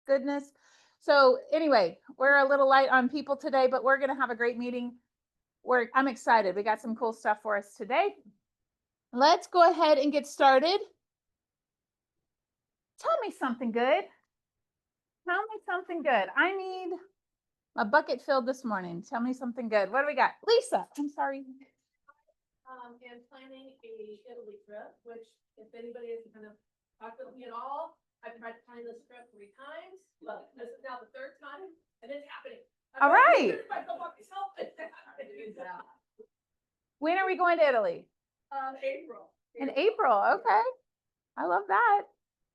goodness. So anyway, we're a little light on people today, but we're going to have a great meeting. I'm excited. We got some cool stuff for us today. Let's go ahead and get started. Tell me something good. Tell me something good. I need a bucket filled this morning. Tell me something good. What do we got? Lisa, I'm sorry. And planning a Italy trip, which if anybody has kind of talked with me at all, I've tried to plan this trip 3 times, but this is now the 3rd time and it's happening. All right. When are we going to Italy? April. In April. Okay. I love that.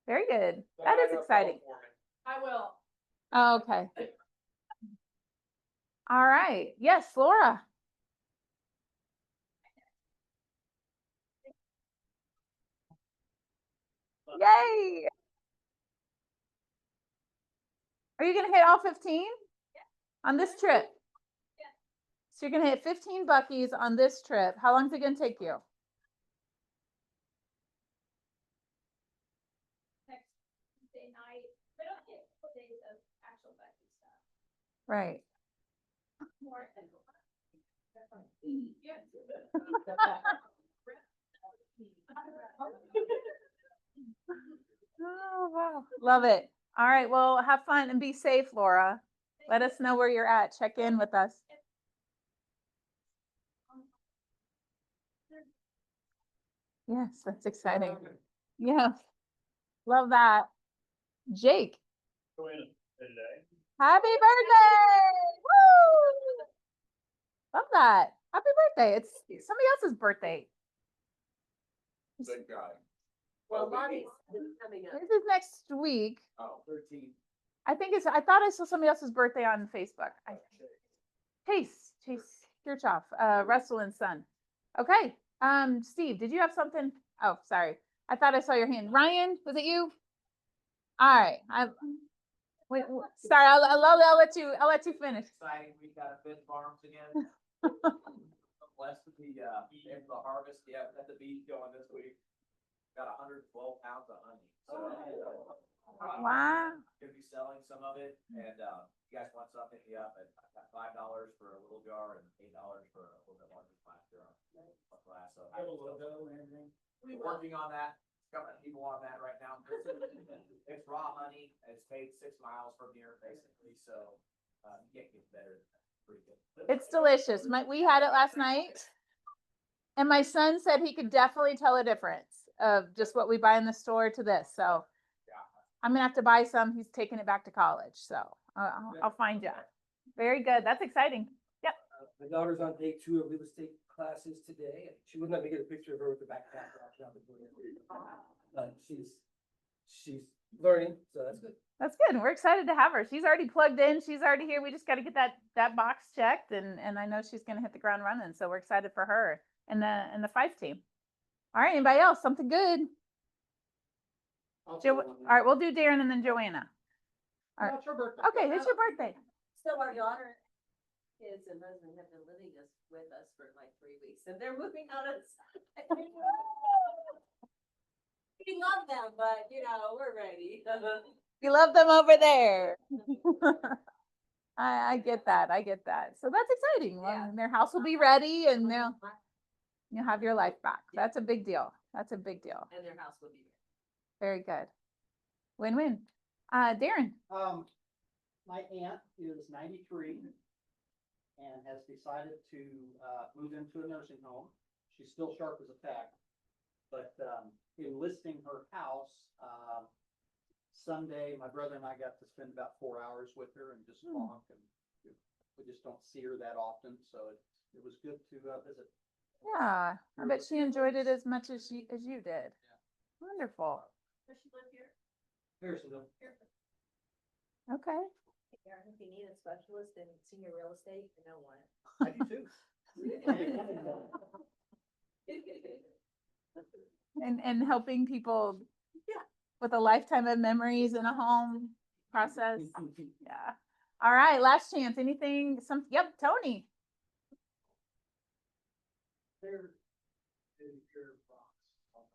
Very good. That is exciting. I will. Okay. All right. Yes, Laura. Yay. Are you going to hit all 15 on this trip? So you're going to hit 15 Buc-ee's on this trip. How long is it going to take you? Next Tuesday night. We don't get full days of actual Buc-ee stuff. Right. More than Oh, wow. Love it. All right. Well, have fun and be safe, Laura. Let us know where you're at. Check in with us. Yes, that's exciting. Yeah. Love that. Jake. Happy birthday. Woo! Love that. Happy birthday. It's somebody else's birthday. Big guy. Well, Lonnie's coming up. This is next week. Oh, 13. I thought I saw somebody else's birthday on Facebook. Chase Kirchhoff, Russell and Son. Okay. Steve, did you have something? Oh, sorry. I thought I saw your hand. Ryan, was it you? All right. Wait, sorry. I'll let you finish. Exciting. We got a Finn Farms again. Blessed to be able to harvest. Yeah, at the beach going this week. Got 112 pounds of honey. So, Wow. gonna be selling some of it, and you guys want something? Yeah, but I got $5 for a little jar and $8 for a little bit larger glass jar. Glass. So we're working on that. Got people on that right now. It's raw honey. It's made 6 miles from here, basically. So you can't get better. Pretty good. It's delicious. We had it last night. And my son said he could definitely tell a difference of just what we buy in the store to this. So I'm gonna have to buy some. He's taking it back to college. So I'll find you. Very good. That's exciting. Yep. My daughter's on day 2 of real estate classes today. She wouldn't let me get a picture of her with the backpack. But she's learning, so that's good. That's good. We're excited to have her. She's already plugged in. She's already here. We just got to get that box checked, and I know she's going to hit the ground running. So we're excited for her and the 5 team. All right. Anybody else? Something good? All right. We'll do Darren and then Joanna. All right. It's your birthday. Okay. It's your birthday. So our daughter, kids and husband have been living with us for like 3 weeks and they're moving out on Sunday. We love them, but you know, we're ready. You love them over there. I get that. I get that. So that's exciting. Well, Yeah. their house will be ready and you'll have your life back. That's a big deal. That's a big deal. And their house will be Very good. Win-win. Darren. My aunt is 93 and has decided to move into a nursing home. She's still sharp as a tack, but in listing her house, Sunday, my brother and I got to spend about 4 hours with her and just talk, and we just don't see her that often, so it was good to visit. Yeah, I bet she enjoyed it as much as you did. Wonderful. Does she live here? Harrisonville. Okay. If you need a specialist in senior real estate, you know one. I do too. And helping people with a lifetime of memories in a home process. Yeah. All right, last chance. Anything? Yep, Tony. They're in your box.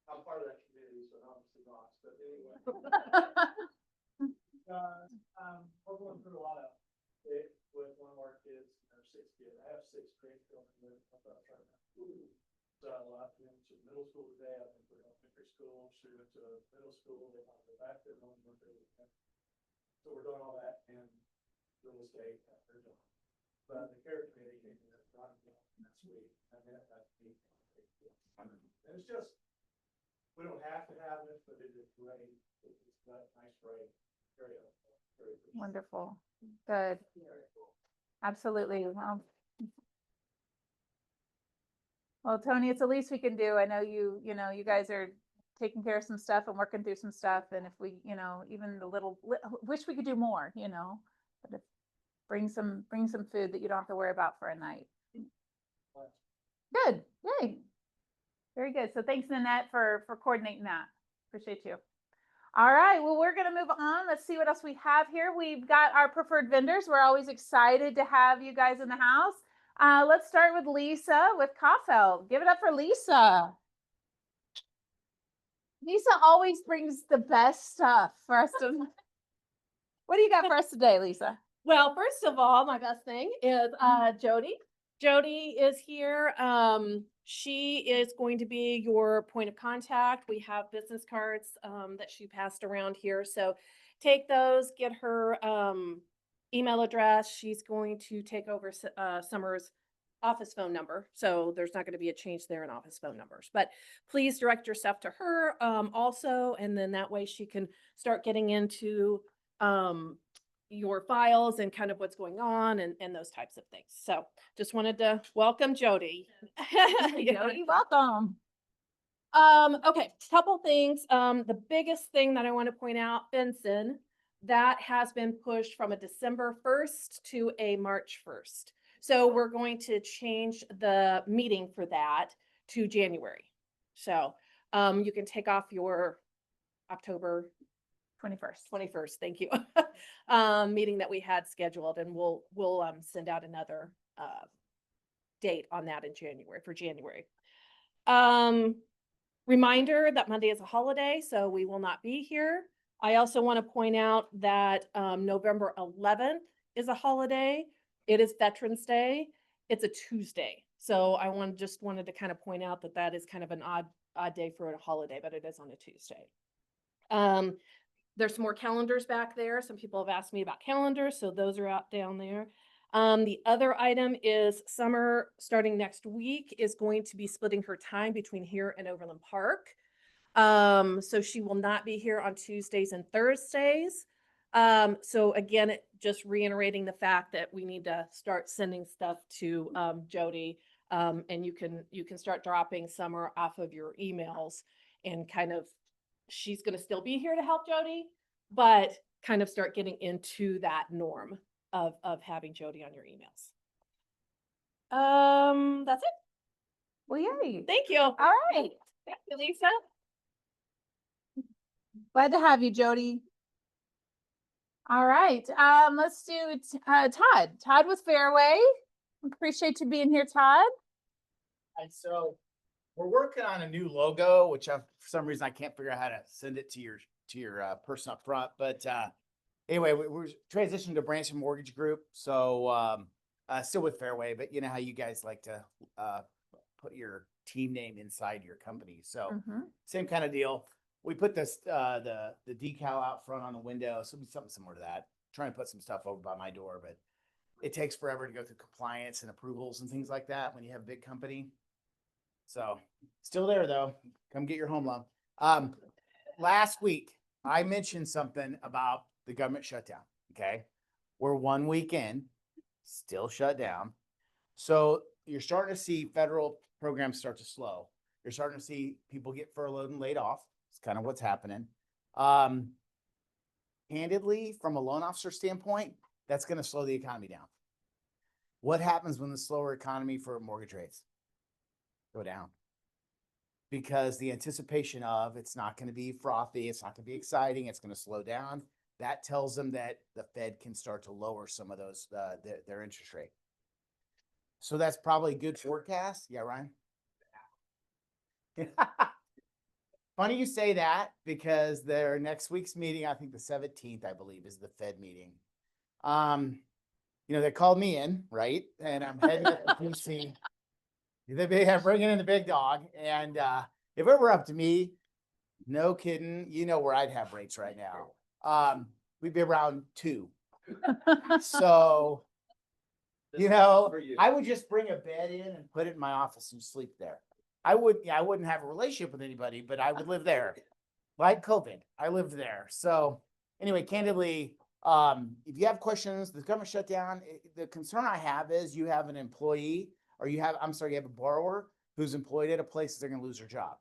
I'm part of that committee, so obviously box, but anyway. We're going through a lot of it with one of our kids, our sixth kid. I have 6 grades going through it. I'm not trying to. So a lot of them to middle school today. I think we're elementary school. She went to middle school. They want to go back there. So we're doing all that in real estate. But the care committee came in next week. And that's me. And it's just, we don't have to have it, but it is great. It's got a nice break. Very helpful. Very appreciative. Wonderful. Good. Absolutely. Well, Tony, it's the least we can do. I know you know, you guys are taking care of some stuff and working through some stuff. And if we, you know, even the wish we could do more, you know, but if, bring some food that you don't have to worry about for a night. Good. Yay. Very good. So thanks, Nanette, for coordinating that. Appreciate you. All right. Well, we're going to move on. Let's see what else we have here. We've got our preferred vendors. We're always excited to have you guys in the house. Let's start with Lisa with Kaufeld. Give it up for Lisa. Lisa always brings the best stuff for us to. What do you got for us today, Lisa? Well, first of all, my best thing is Jody. Jody is here. She is going to be your point of contact. We have business cards that she passed around here. So take those, get her email address. She's going to take over Summer's office phone number. So there's not going to be a change there in office phone numbers, but please direct yourself to her also. And then that way she can start getting into your files and kind of what's going on and those types of things. So just wanted to welcome Jody. Jody, welcome. Okay, couple things. The biggest thing that I want to point out, Benson, that has been pushed from a December 1st to a March 1st. So we're going to change the meeting for that to January. So you can take off your October 21st, thank you. Meeting that we had scheduled, and we'll send out another date on that in January for January. Reminder that Monday is a holiday, so we will not be here. I also want to point out that November 11th is a holiday. It is Veterans Day. It's a Tuesday. So I wanted to kind of point out that that is kind of an odd day for a holiday, but it is on a Tuesday. There's some more calendars back there. Some people have asked me about calendars, so those are out down there. The other item is Summer, starting next week, is going to be splitting her time between here and Overland Park. So she will not be here on Tuesdays and Thursdays. So again, just reiterating the fact that we need to start sending stuff to Jody, and you can start dropping Summer off of your emails and kind of. She's going to still be here to help Jody, but kind of start getting into that norm of having Jody on your emails. That's it. Well, yay. Thank you. All right. Thank you, Lisa. Glad to have you, Jody. All right. Let's do Todd. Todd with Fairway. Appreciate you being here, Todd. And so we're working on a new logo, which for some reason I can't figure out how to send it to your person up front. But anyway, we're transitioning to Branson Mortgage Group. So still with Fairway, but you know how you guys like to put your team name inside your company. So same kind of deal. We put this the decal out front on the window. So something similar to that. Trying to put some stuff over by my door, but it takes forever to go through compliance and approvals and things like that when you have a big company. So still there though. Come get your home loan. Last week I mentioned something about the government shutdown. Okay. We're 1 week in, still shut down. So you're starting to see federal programs start to slow. You're starting to see people get furloughed and laid off. It's kind of what's happening. Candidly, from a loan officer standpoint, that's going to slow the economy down. What happens when the slower economy for mortgage rates go down? Because the anticipation of it's not going to be frothy, it's not going to be exciting, it's going to slow down. That tells them that the Fed can start to lower some of those their interest rate. So that's probably a good forecast. Yeah, Ryan. funny you say that because their next week's meeting, I think the 17th, I believe, is the Fed meeting. They called me in, right? And I'm heading up to PC. They have bringing in the big dog. And if it were up to me, no kidding, you know where I'd have rates right now. We'd be around 2. So, I would just bring a bed in and put it in my office and sleep there. I wouldn't have a relationship with anybody, but I would live there. Like COVID, I lived there. So anyway, candidly, if you have questions, the government shutdown, the concern I have is you have an employee or you have a borrower who's employed at a place they're going to lose their job.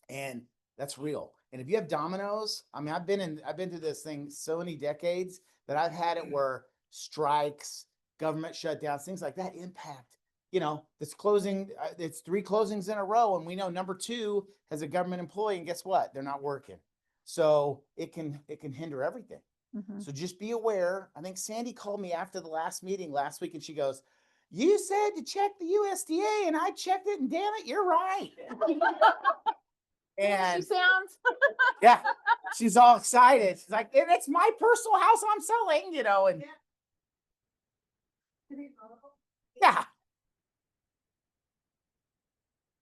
And that's real. And if you have dominoes, I mean, I've been through this thing so many decades that I've had it where strikes, government shutdowns, things like that impact, this closing, it's 3 closings in a row. And we know number 2 has a government employee and guess what? They're not working. So it can hinder everything. Mhm. So just be aware. I think Sandy called me after the last meeting last week and she goes, "You said to check the USDA and I checked it and damn it, you're right." She And sounds. yeah, she's all excited. She's like, "And it's my personal house I'm selling, and yeah.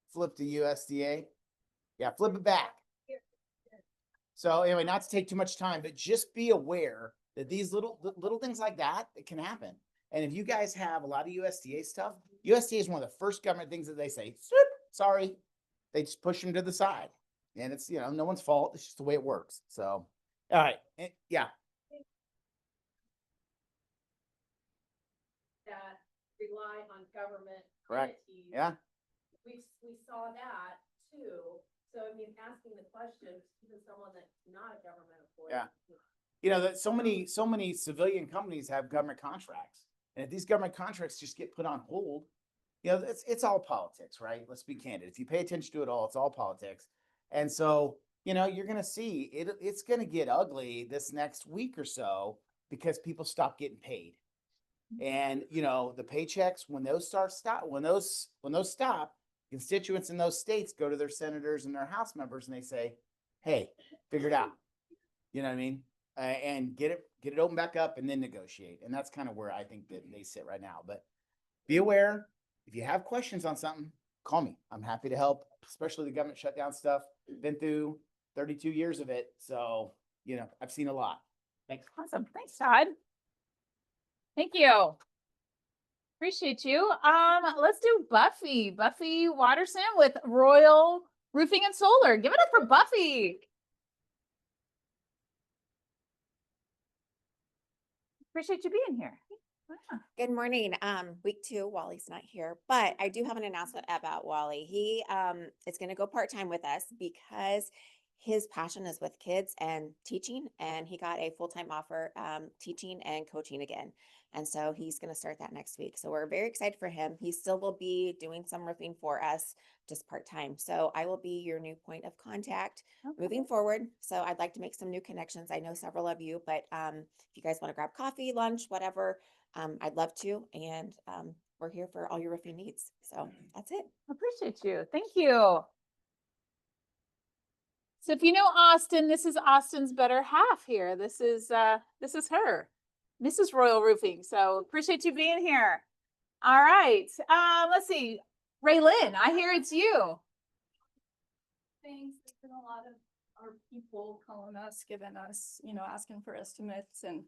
Flip the USDA. Yeah, flip it back. So anyway, not to take too much time, but just be aware that these little things like that, it can happen. And if you guys have a lot of USDA stuff, USDA is one of the first government things that they say, sorry, they just push them to the side. And it's, no one's fault. It's just the way it works. So, all right. Yeah. That rely on government. Correct. entities. Yeah. We saw that too. So I mean, asking the questions, even someone that's not a government employee. Yeah. That so many civilian companies have government contracts. And if these government contracts just get put on hold, it's all politics, right? Let's be candid. If you pay attention to it all, it's all politics. And so, you're going to see it's going to get ugly this next week or so because people stop getting paid. And, the paychecks, when those stop, constituents in those states go to their senators and their House members and they say, "Hey, figure it out." You know what I mean? And get it open back up and then negotiate. And that's kind of where I think that they sit right now. But be aware, if you have questions on something, call me. I'm happy to help, especially the government shutdown stuff. Been through 32 years of it. So, I've seen a lot. Thanks. Awesome. Thanks, Todd. Thank you. Appreciate you. Let's do Buffy Watterson with Royal Roofing and Solar. Give it up for Buffy. Appreciate you being here. Good morning. Week 2, Wally's not here, but I do have an announcement about Wally. He is going to go part-time with us because his passion is with kids and teaching, and he got a full-time offer teaching and coaching again. And so he's going to start that next week. So we're very excited for him. He still will be doing some roofing for us, just part-time. So I will be your new point of contact moving forward. So I'd like to make some new connections. I know several of you, but if you guys want to grab coffee, lunch, whatever, I'd love to. And we're here for all your roofing needs. So that's it. Appreciate you. Thank you. So if you know Austin, this is Austin's better half here. This is her, Mrs. Royal Roofing. So appreciate you being here. All right. Let's see. Raylyn, I hear it's you. Thanks. There's been a lot of our people calling us, giving us, asking for estimates and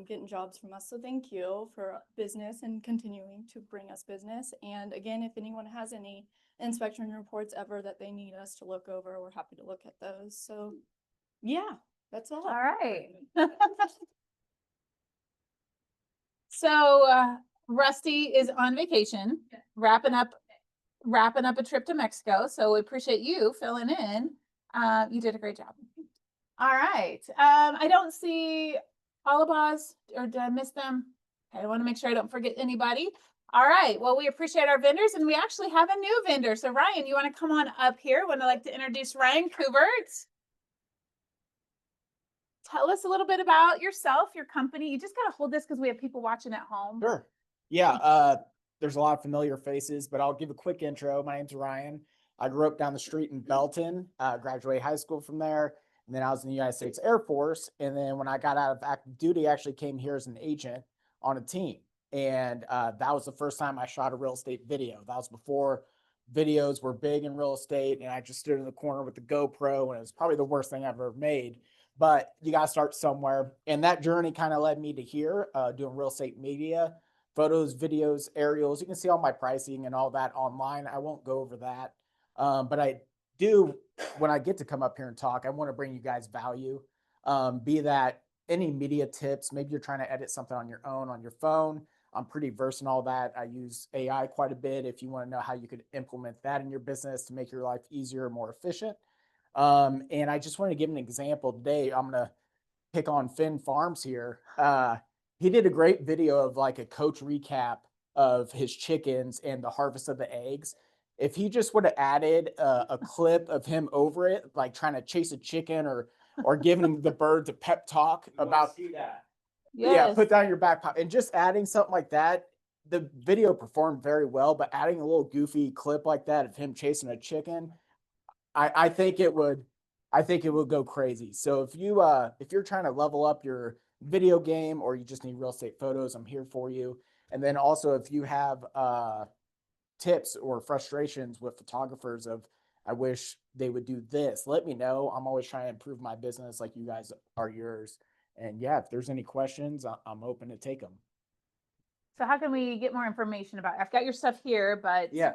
getting jobs from us. So thank you for business and continuing to bring us business. And again, if anyone has any inspection reports ever that they need us to look over, we're happy to look at those. So yeah, that's all. All right. So Rusty is on vacation, wrapping up a trip to Mexico. So we appreciate you filling in. You did a great job. All right. I don't see Alabaz, or did I miss them? Okay, I want to make sure I don't forget anybody. All right. Well, we appreciate our vendors, and we actually have a new vendor. So Ryan, you want to come on up here? I'd like to introduce Ryan Kubert. Tell us a little bit about yourself, your company. You just got to hold this because we have people watching at home. Sure. Yeah. There's a lot of familiar faces, but I'll give a quick intro. My name's Ryan. I grew up down the street in Belton, graduated high school from there. And then I was in the United States Air Force. And then when I got out of active duty, I actually came here as an agent on a team. And that was the first time I shot a real estate video. That was before videos were big in real estate. And I just stood in the corner with the GoPro, and it was probably the worst thing I've ever made. But you got to start somewhere. And that journey kind of led me to here, doing real estate media, photos, videos, aerials. You can see all my pricing and all that online. I won't go over that. But I do, when I get to come up here and talk, I want to bring you guys value. Be that any media tips, maybe you're trying to edit something on your own, on your phone. I'm pretty versed in all that. I use AI quite a bit if you want to know how you could implement that in your business to make your life easier, more efficient. And I just want to give an example today. I'm going to pick on Finn Farms here. He did a great video of like a coach recap of his chickens and the harvest of the eggs. If he just would have added a clip of him over it, like trying to chase a chicken or giving the birds a pep talk about, See that? yeah, put down your back pocket and just adding something like that. The video performed very well, but adding a little goofy clip like that of him chasing a chicken, I think it would go crazy. So if you're trying to level up your video game or you just need real estate photos, I'm here for you. And then also if you have tips or frustrations with photographers of, I wish they would do this, let me know. I'm always trying to improve my business like you guys are yours. And yeah, if there's any questions, I'm open to take them. So how can we get more information about, I've got your stuff here, but Yeah.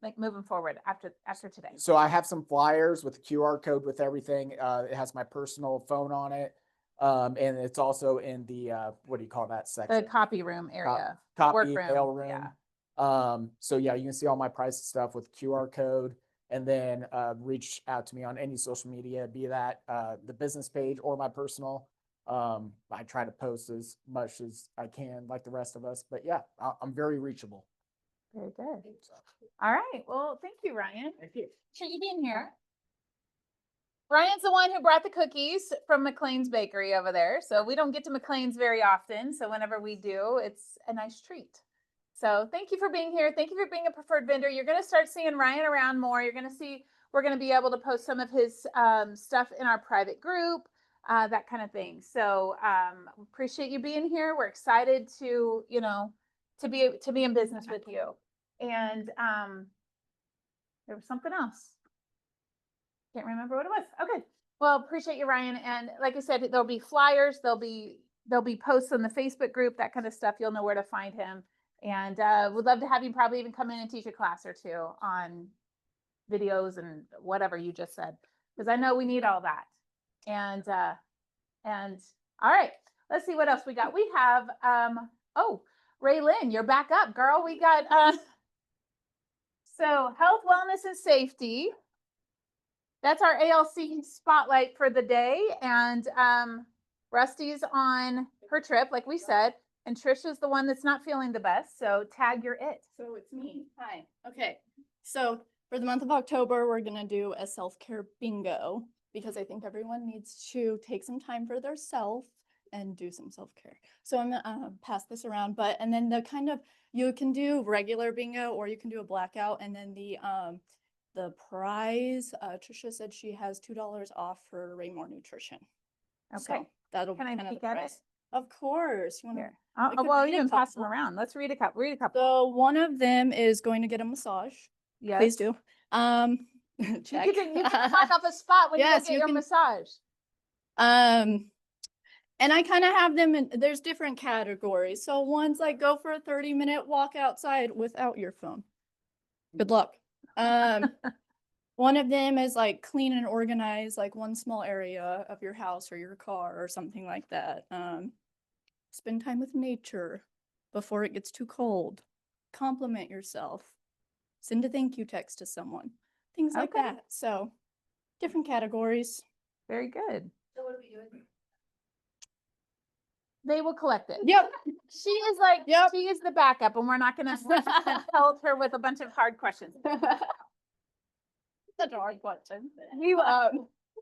like moving forward after today. So I have some flyers with a QR code with everything. It has my personal phone on it. And it's also in the, what do you call that The section? copy room area. Copy, work mail room. yeah. So yeah, you can see all my price stuff with QR code, and then reach out to me on any social media, be that the business page or my personal. I try to post as much as I can, like the rest of us, but yeah, I'm very reachable. Very good. All right. Well, thank you, Ryan. Thank you. Appreciate you being here. Ryan's the one who brought the cookies from McLean's Bakery over there. So we don't get to McLean's very often. So whenever we do, it's a nice treat. So thank you for being here. Thank you for being a preferred vendor. You're going to start seeing Ryan around more. You're going to see, we're going to be able to post some of his stuff in our private group, that kind of thing. So appreciate you being here. We're excited to, to be in business with you. And there was something else. Can't remember what it was. Okay. Well, appreciate you, Ryan. And like I said, there'll be flyers, there'll be posts on the Facebook group, that kind of stuff. You'll know where to find him. And would love to have you probably even come in and teach a class or two on videos and whatever you just said, because I know we need all that. And all right, let's see what else we got. We have, oh, Raylyn, you're back up, girl. We got, so health, wellness, and safety. That's our ALC spotlight for the day. And Rusty's on her trip, like we said, and Trisha's the one that's not feeling the best. So tag your it. So it's me. Hi. Okay. So for the month of October, we're going to do a self-care bingo because I think everyone needs to take some time for their self and do some self-care. So I'm gonna pass this around, and then you can do regular bingo or you can do a blackout, and then the prize, Trisha said she has $2 off for Raymore Nutrition. Okay. So that'll Can I be kind of peek the at it? prize. Of course. You want to? Here. I could Well, read you a can pass them couple. around. Let's read a couple. So one of them is going to get a massage. Yes. Please do. Check. You can talk off a spot when Yes, you get you your can- massage. And I kind of have them in, there's different categories. So one's like go for a 30-minute walk outside without your phone. Good luck. One of them is like clean and organize like one small area of your house or your car or something like that. Spend time with nature before it gets too cold. Compliment yourself. Send a thank you text to someone. Things like Okay. that. So different categories. Very good. So what are we doing? They will collect it. Yep. She is like, Yep. she is the backup, and we're not gonna pelt her with a bunch of hard questions. Such a hard question.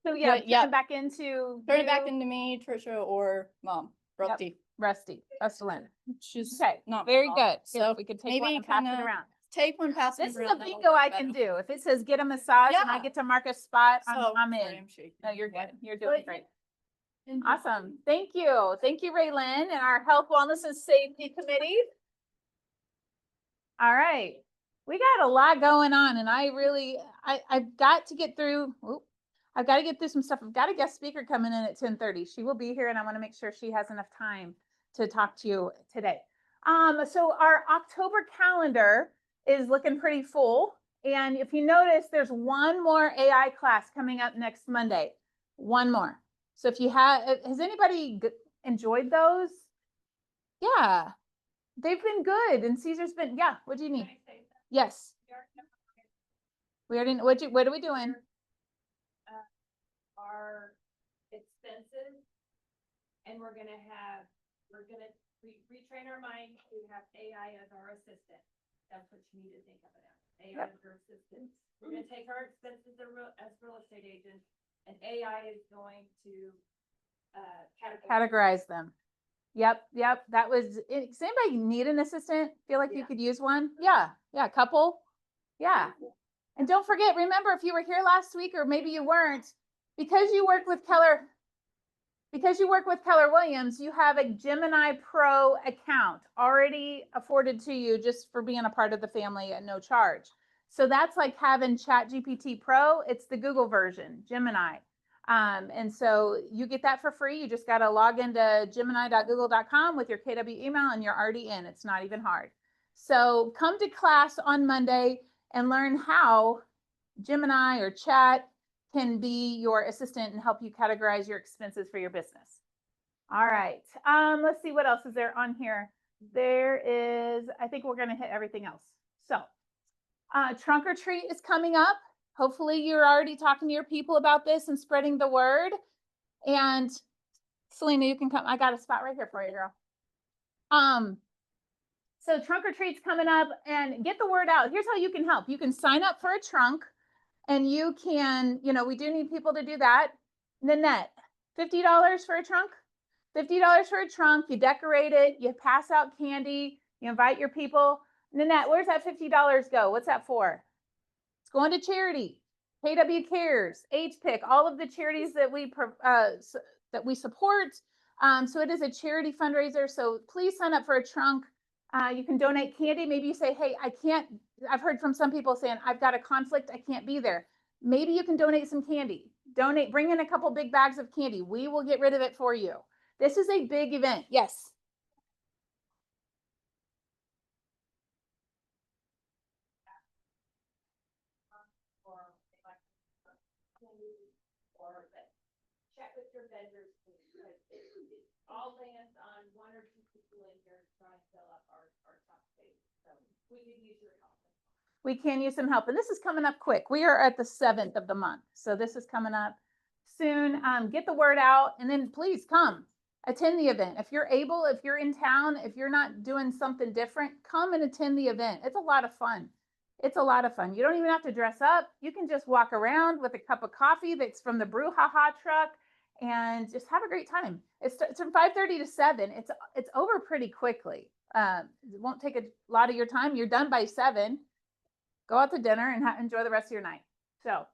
So yeah, But, yeah. turn it back into Turn it back you, into me, Trisha, or Mom, Rusty. Rusty, Rustlin. She's Okay, not very mom, good. So So we could take maybe one and pass it kinda around. take one past me. This is real a little bingo I bit can better. do. If it says get a massage and I Yeah. get to mark a spot, So, I'm sorry, in. I'm shaking. No, you're good. You're But doing great. Awesome. Thank you. Thank you, Raylan, and our Health, Wellness, and Safety Committee. All right. We got a lot going on, and I've got to get through, I've got to get through some stuff. I've got a guest speaker coming in at 10:30. She will be here, and I want to make sure she has enough time to talk to you today. So our October calendar is looking pretty full. And if you notice, there's one more AI class coming up next Monday. One more. So if you has anybody enjoyed those? Yeah, they've been good. And Caesar's been, yeah, what do you need? Yes. We already, what are we doing? Our expenses. And we're gonna retrain our mind to have AI as our assistant. That's what you need to think of it as, AI as our assistant. We're gonna take our expenses as real estate agents, and AI is going to, Categorize them. Yep. That was, does anybody need an assistant? Feel like you Yeah. could use one? Yeah, a couple. Yeah. And don't forget, remember, if you were here last week, or maybe you weren't, because you work with Keller Williams, you have a Gemini Pro account already afforded to you just for being a part of the family at no charge. So that's like having ChatGPT Pro. It's the Google version, Gemini. And so you get that for free. You just got to log into gemini.google.com with your KW email and you're already in. It's not even hard. So come to class on Monday and learn how Gemini or Chat can be your assistant and help you categorize your expenses for your business. All right. Let's see what else is there on here. There is, I think we're going to hit everything else. So trunk or treat is coming up. Hopefully you're already talking to your people about this and spreading the word. And Selena, you can come. I got a spot right here for you, girl. So trunk or treat's coming up, and get the word out. Here's how you can help. You can sign up for a trunk, and you can, we do need people to do that. Nanette, $50 for a trunk? $50 for a trunk. You decorate it, you pass out candy, you invite your people. Nanette, where's that $50 go? What's that for? It's going to charity. KW Cares, HPIC, all of the charities that we support. So it is a charity fundraiser. So please sign up for a trunk. You can donate candy. Maybe you say, hey, I've heard from some people saying, I've got a conflict, I can't be there. Maybe you can donate some candy. Bring in a couple big bags of candy. We will get rid of it for you. This is a big event. Yes. Check with your vendors, because it all lands on one or two people in here trying to fill up our top space. So we could use your help. We can use some help. And this is coming up quick. We are at the 7th of the month. So this is coming up soon. Get the word out, and then please come attend the event. If you're able, if you're in town, if you're not doing something different, come and attend the event. It's a lot of fun. It's a lot of fun. You don't even have to dress up. You can just walk around with a cup of coffee that's from the brouhaha truck and just have a great time. It's from 5:30 to 7. It's over pretty quickly. It won't take a lot of your time. You're done by 7. Go out to dinner and enjoy the rest of your night. So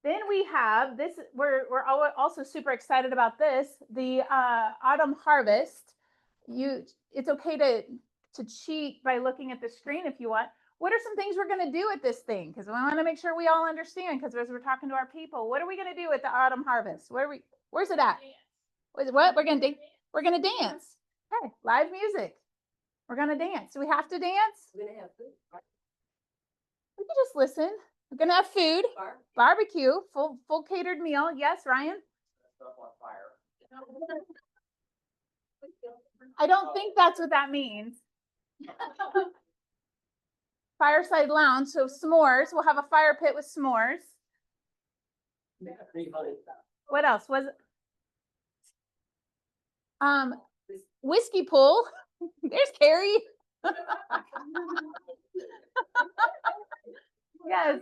then we have this, we're also super excited about this, the autumn harvest. It's okay to cheat by looking at the screen if you want. What are some things we're going to do at this thing? Because we want to make sure we all understand, because as we're talking to our people, what are we going to do at the autumn harvest? Where's it at? What? We're going to dance. Hey, live music. We're going to dance. Do we have to dance? We're gonna have food. We can just listen. We're going to have food, barbecue, full catered meal. Yes, Ryan? Stuff on fire. I don't think that's what that means. Fireside lounge, so s'mores. We'll have a fire pit with s'mores. What else was whiskey pool. There's Carrie. Yes.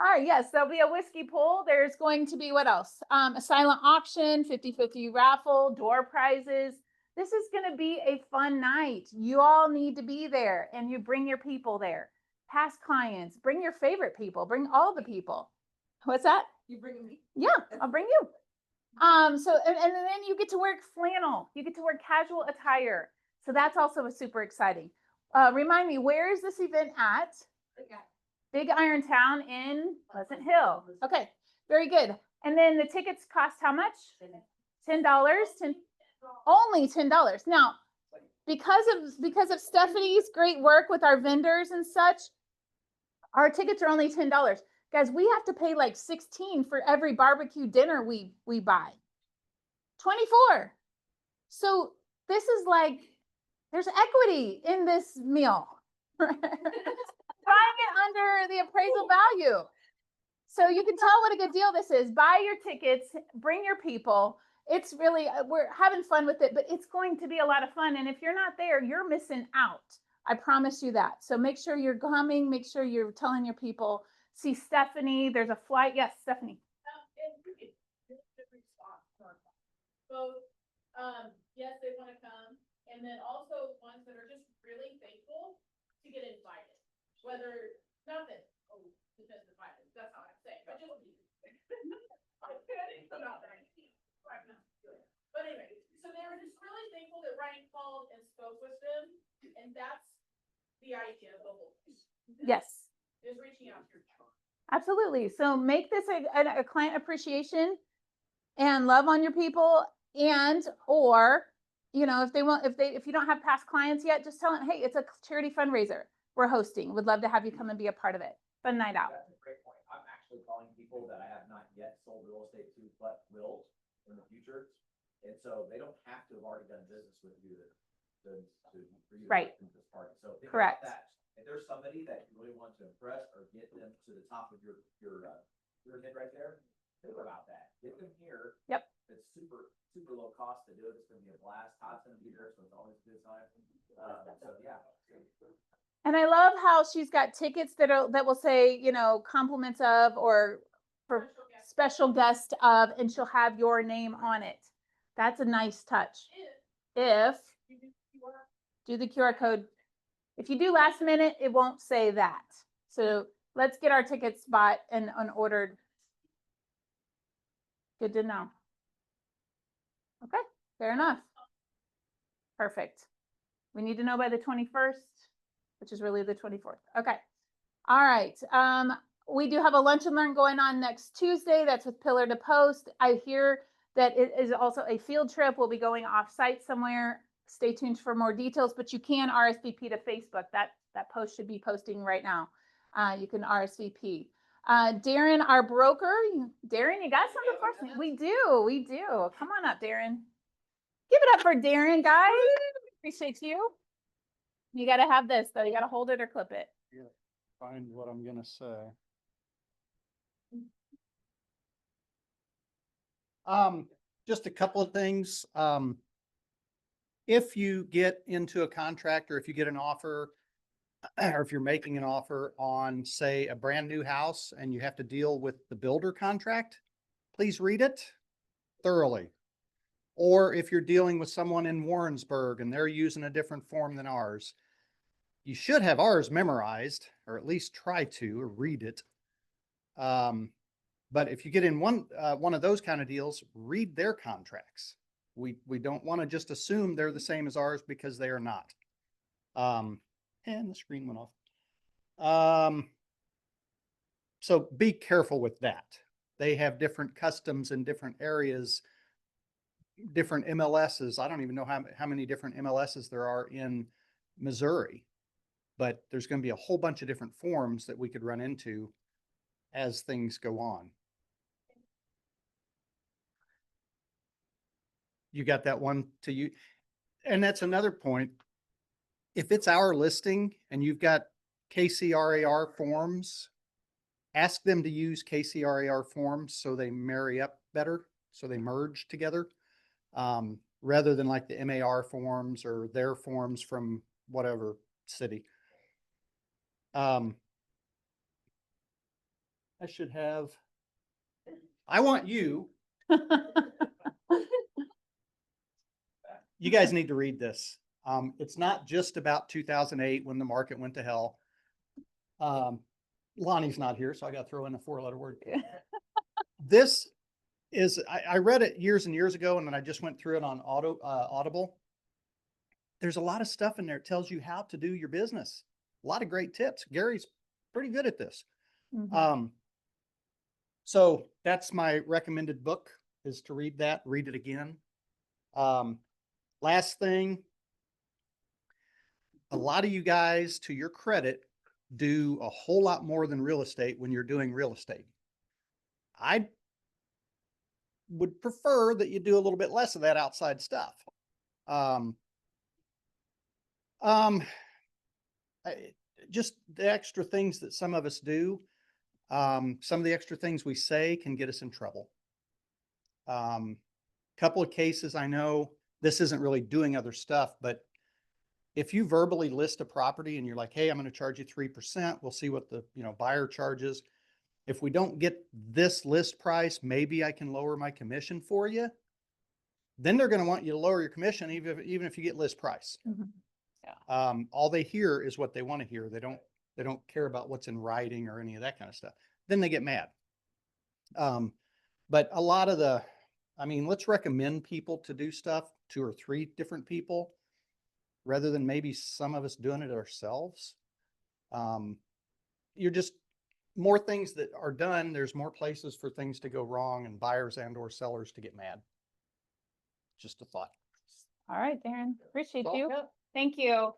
All right, yes, there'll be a whiskey pool. There's going to be, what else? A silent auction, 50-50 raffle, door prizes. This is gonna be a fun night. You all need to be there and you bring your people there. Past clients, bring your favorite people, bring all the people. What's that? You bringing me? Yeah, I'll bring you. So, and then you get to wear flannel, you get to wear casual attire. So that's also super exciting. Remind me, where is this event at? Big Iron Town in Pleasant Hill. Okay, very good. And then the tickets cost how much? $10, only $10. Now, because of Stephanie's great work with our vendors and such, our tickets are only $10. Guys, we have to pay like 16 for every barbecue dinner we buy. 24. So this is like, there's equity in this meal. Buying it under the appraisal value. So you can tell what a good deal this is. Buy your tickets, bring your people. It's really, we're having fun with it, but it's going to be a lot of fun. And if you're not there, you're missing out. I promise you that. So make sure you're coming, make sure you're telling your people. See Stephanie, there's a flight. Yes, Stephanie. Both, yes, they want to come, and then also ones that are just really thankful to get invited. Whether nothing, just invited. That's not what I'm saying. But just But anyway, so they were just really thankful that Ryan called and spoke with them, and that's the idea of the whole thing. Yes. Is reaching out. Absolutely. So make this a client appreciation and love on your people, and or if you don't have past clients yet, just tell them, hey, it's a charity fundraiser we're hosting. Would love to have you come and be a part of it. Fun night out. That's a great point. I'm actually calling people that I have not yet sold real estate to, but will in the future. And so they don't have to have already done business with you for you to Right. come to this party. So think Correct. about that. If there's somebody that you really want to impress or get them to the top of your head right there, think about that. Get them here. Yep. It's super low cost to do it. It's gonna be a blast. Todd's gonna be there, so it's always a good time. So yeah. And I love how she's got tickets that will say, compliments of, or for special guest of, and she'll have your name on it. That's a nice touch. If do the QR code. If you do last minute, it won't say that. So let's get our tickets bought and ordered. Good to know. Okay, fair enough. Perfect. We need to know by the 21st, which is really the 24th. Okay. All right. We do have a lunch and learn going on next Tuesday. That's with Pillar to Post. I hear that it is also a field trip. We'll be going off site somewhere. Stay tuned for more details, but you can RSVP to Facebook. That post should be posting right now. You can RSVP. Darren, our broker. Darren, you got something for us? We do. Come on up, Darren. Give it up for Darren, guys. Appreciate you. You got to have this, though. You got to hold it or clip it. Find what I'm gonna say. Just a couple of things. If you get into a contract, or if you get an offer, or if you're making an offer on, say, a brand new house and you have to deal with the builder contract, please read it thoroughly. Or if you're dealing with someone in Warrensburg and they're using a different form than ours, you should have ours memorized, or at least try to, or read it. But if you get in one of those kind of deals, read their contracts. We don't want to just assume they're the same as ours, because they are not. And the screen went off. So be careful with that. They have different customs in different areas, different MLSs. I don't even know how many different MLSs there are in Missouri, but there's going to be a whole bunch of different forms that we could run into as things go on. You got that one to you. And that's another point. If it's our listing and you've got KCRAR forms, ask them to use KCRAR forms so they marry up better, so they merge together, rather than like the MAR forms or their forms from whatever city. I should have, You guys need to read this. It's not just about 2008 when the market went to hell. Lonnie's not here, so I got to throw in a 4-letter word. This is, I read it years and years ago, and then I just went through it on Audible. There's a lot of stuff in there. It tells you how to do your business. A lot of great tips. Gary's pretty good at this. Mhm. So that's my recommended book, is to read that, read it again. Last thing, a lot of you guys, to your credit, do a whole lot more than real estate when you're doing real estate. I would prefer that you do a little bit less of that outside stuff. Just the extra things that some of us do, some of the extra things we say can get us in trouble. Couple of cases, I know this isn't really doing other stuff, but if you verbally list a property and you're like, hey, I'm going to charge you 3%, we'll see what the buyer charges. If we don't get this list price, maybe I can lower my commission for you. Then they're going to want you to lower your commission, even if you get list price. Mhm. All they hear is what they want to hear. They don't care about what's in writing or any of that kind of stuff. Then they get mad. But a lot of let's recommend people to do stuff, 2 or 3 different people, rather than maybe some of us doing it ourselves. You're just more things that are done. There's more places for things to go wrong and buyers and or sellers to get mad. Just a thought. All right, Darren, appreciate Well, you. yeah. Thank you. All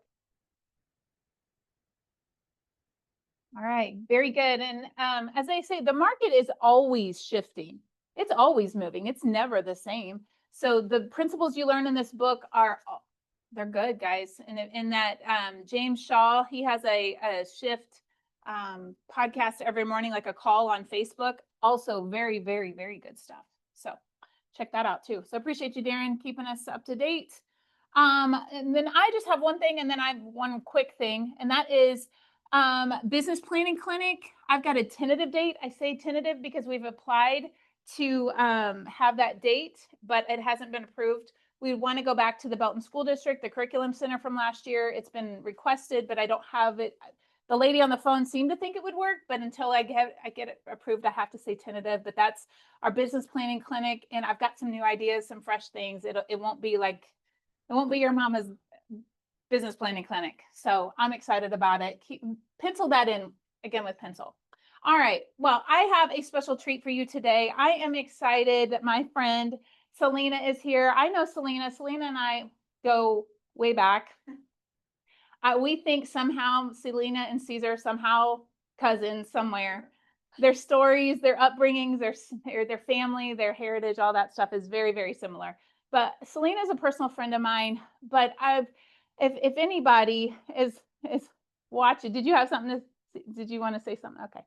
right, very good. And as I say, the market is always shifting. It's always moving. It's never the same. So the principles you learn in this book they're good, guys. And in that James Shaw, he has a shift podcast every morning, like a call on Facebook. Also very, very, very good stuff. So check that out too. So appreciate you, Darren, keeping us up to date. And then I just have one thing, and then I have one quick thing, and that is business planning clinic. I've got a tentative date. I say tentative because we've applied to have that date, but it hasn't been approved. We want to go back to the Belton School District, the curriculum center from last year. It's been requested, but I don't have it. The lady on the phone seemed to think it would work, but until I get it approved, I have to say tentative. But that's our business planning clinic, and I've got some new ideas, some fresh things. It won't be your mama's business planning clinic. So I'm excited about it. Pencil that in again with pencil. All right. Well, I have a special treat for you today. I am excited that my friend Selena is here. I know Selena. Selena and I go way back. We think somehow Selena and Caesar somehow cousins somewhere. Their stories, their upbringings, their family, their heritage, all that stuff is very, very similar. But Selena is a personal friend of mine. But if anybody is watching, did you have something did you want to say something? Okay.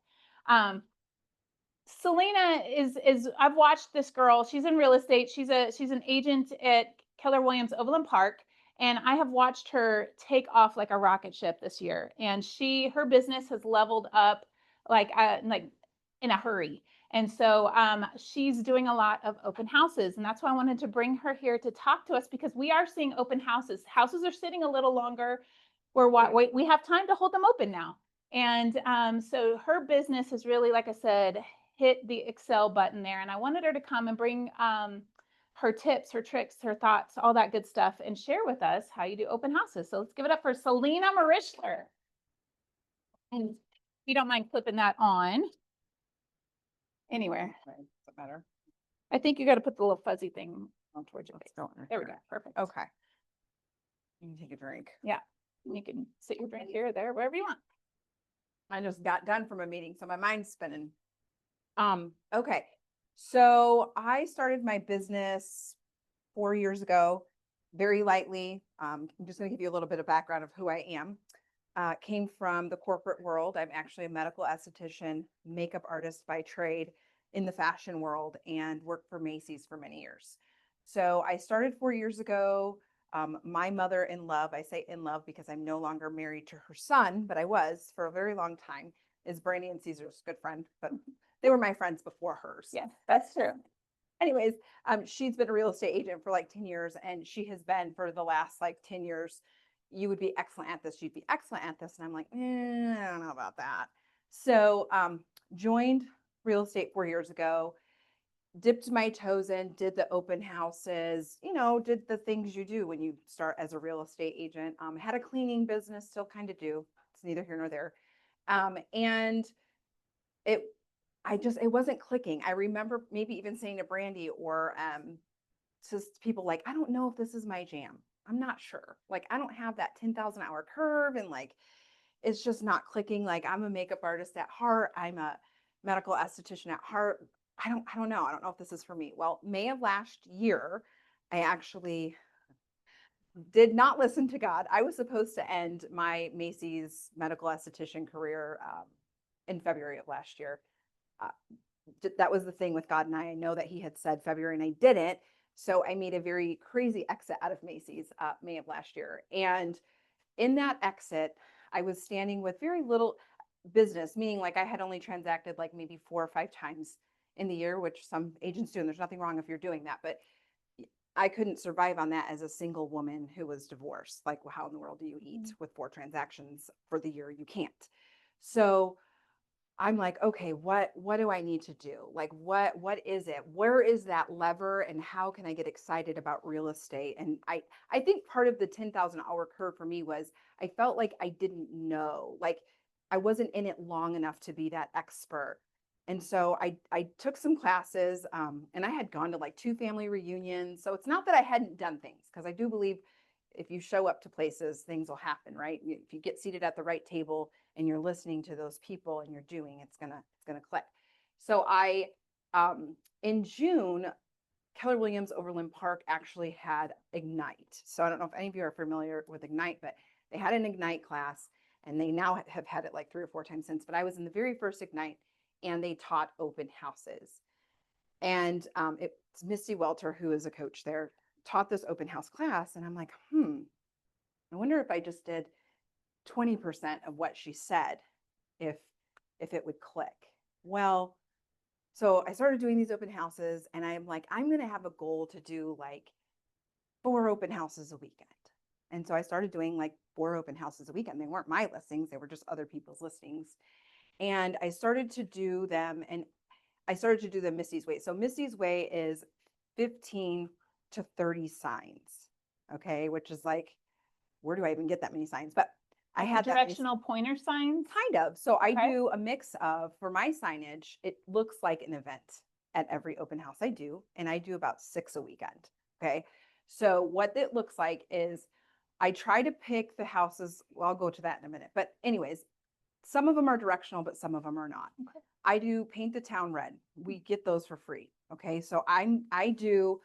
Selena is I've watched this girl. She's in real estate. She's an agent at Keller Williams Overland Park, and I have watched her take off like a rocket ship this year. And her business has leveled up like in a hurry. And so she's doing a lot of open houses, and that's why I wanted to bring her here to talk to us, because we are seeing open houses. Houses are sitting a little longer. We have time to hold them open now. And so her business has really, like I said, hit the Excel button there. And I wanted her to come and bring her tips, her tricks, her thoughts, all that good stuff, and share with us how you do open houses. So let's give it up for Selena Marischler. And if you don't mind clipping that on anywhere. Doesn't matter. I think you got to put the little fuzzy thing on towards your face. There we go. Perfect. Okay. You can take a drink. Yeah. You can sit your drink here or there, wherever you want. I just got done from a meeting, so my mind's spinning. Okay. So I started my business 4 years ago, very lightly. I'm just going to give you a little bit of background of who I am. Came from the corporate world. I'm actually a medical esthetician, makeup artist by trade in the fashion world, and worked for Macy's for many years. So I started 4 years ago. My mother in love, I say in love because I'm no longer married to her son, but I was for a very long time, is Brandy and Caesar's good friend, but they were my friends before hers. Yes, that's true. anyways, she's been a real estate agent for like 10 years and she has been for the last like 10 years. You would be excellent at this. You'd be excellent at this. And I'm like, I don't know about that. So, joined real estate 4 years ago, dipped my toes in, did the open houses, did the things you do when you start as a real estate agent. Had a cleaning business, still kind of do. It's neither here nor there. And it wasn't clicking. I remember maybe even saying to Brandy or to people like, I don't know if this is my jam. I'm not sure. Like, I don't have that 10,000 hour curve and like, it's just not clicking. Like, I'm a makeup artist at heart. I'm a medical esthetician at heart. I don't know. I don't know if this is for me. Well, May of last year, I actually did not listen to God. I was supposed to end my Macy's medical esthetician career in February of last year. That was the thing with God and I. I know that he had said February and I didn't. So I made a very crazy exit out of Macy's May of last year. And in that exit, I was standing with very little business, meaning like I had only transacted like maybe 4 or 5 times in the year, which some agents do. And there's nothing wrong if you're doing that. But I couldn't survive on that as a single woman who was divorced. Like, well, how in the world do you eat with 4 transactions for the year? You can't. So I'm like, okay, what do I need to do? Like, what is it? Where is that lever and how can I get excited about real estate? And I think part of the 10,000 hour curve for me was I felt like I didn't know, like I wasn't in it long enough to be that expert. And so I took some classes and I had gone to like 2 family reunions. So it's not that I hadn't done things, because I do believe if you show up to places, things will happen, right? If you get seated at the right table and you're listening to those people and you're doing, it's gonna click. So I in June, Keller Williams Overland Park actually had Ignite. So I don't know if any of you are familiar with Ignite, but they had an Ignite class and they now have had it like 3 or 4 times since. But I was in the very first Ignite and they taught open houses. And it's Misty Welter, who is a coach there, taught this open house class. And I'm like, I wonder if I just did 20% of what she said, if it would click. Well, so I started doing these open houses and I'm like, I'm going to have a goal to do like 4 open houses a weekend. And so I started doing like 4 open houses a weekend. They weren't my listings. They were just other people's listings. And I started to do them and I started to do the Misty's Way. So Misty's Way is 15 to 30 signs. Okay. Which is like, where do I even get that many signs? But I had directional pointer signs. Kind of. So I Okay. do a mix of, for my signage, it looks like an event at every open house I do. And I do about 6 a weekend. Okay. So what it looks like is I try to pick the houses. Well, I'll go to that in a minute. But anyways, some of them are directional, but some of them are not. Okay. I do paint the town red. We get those for free. Okay. So I do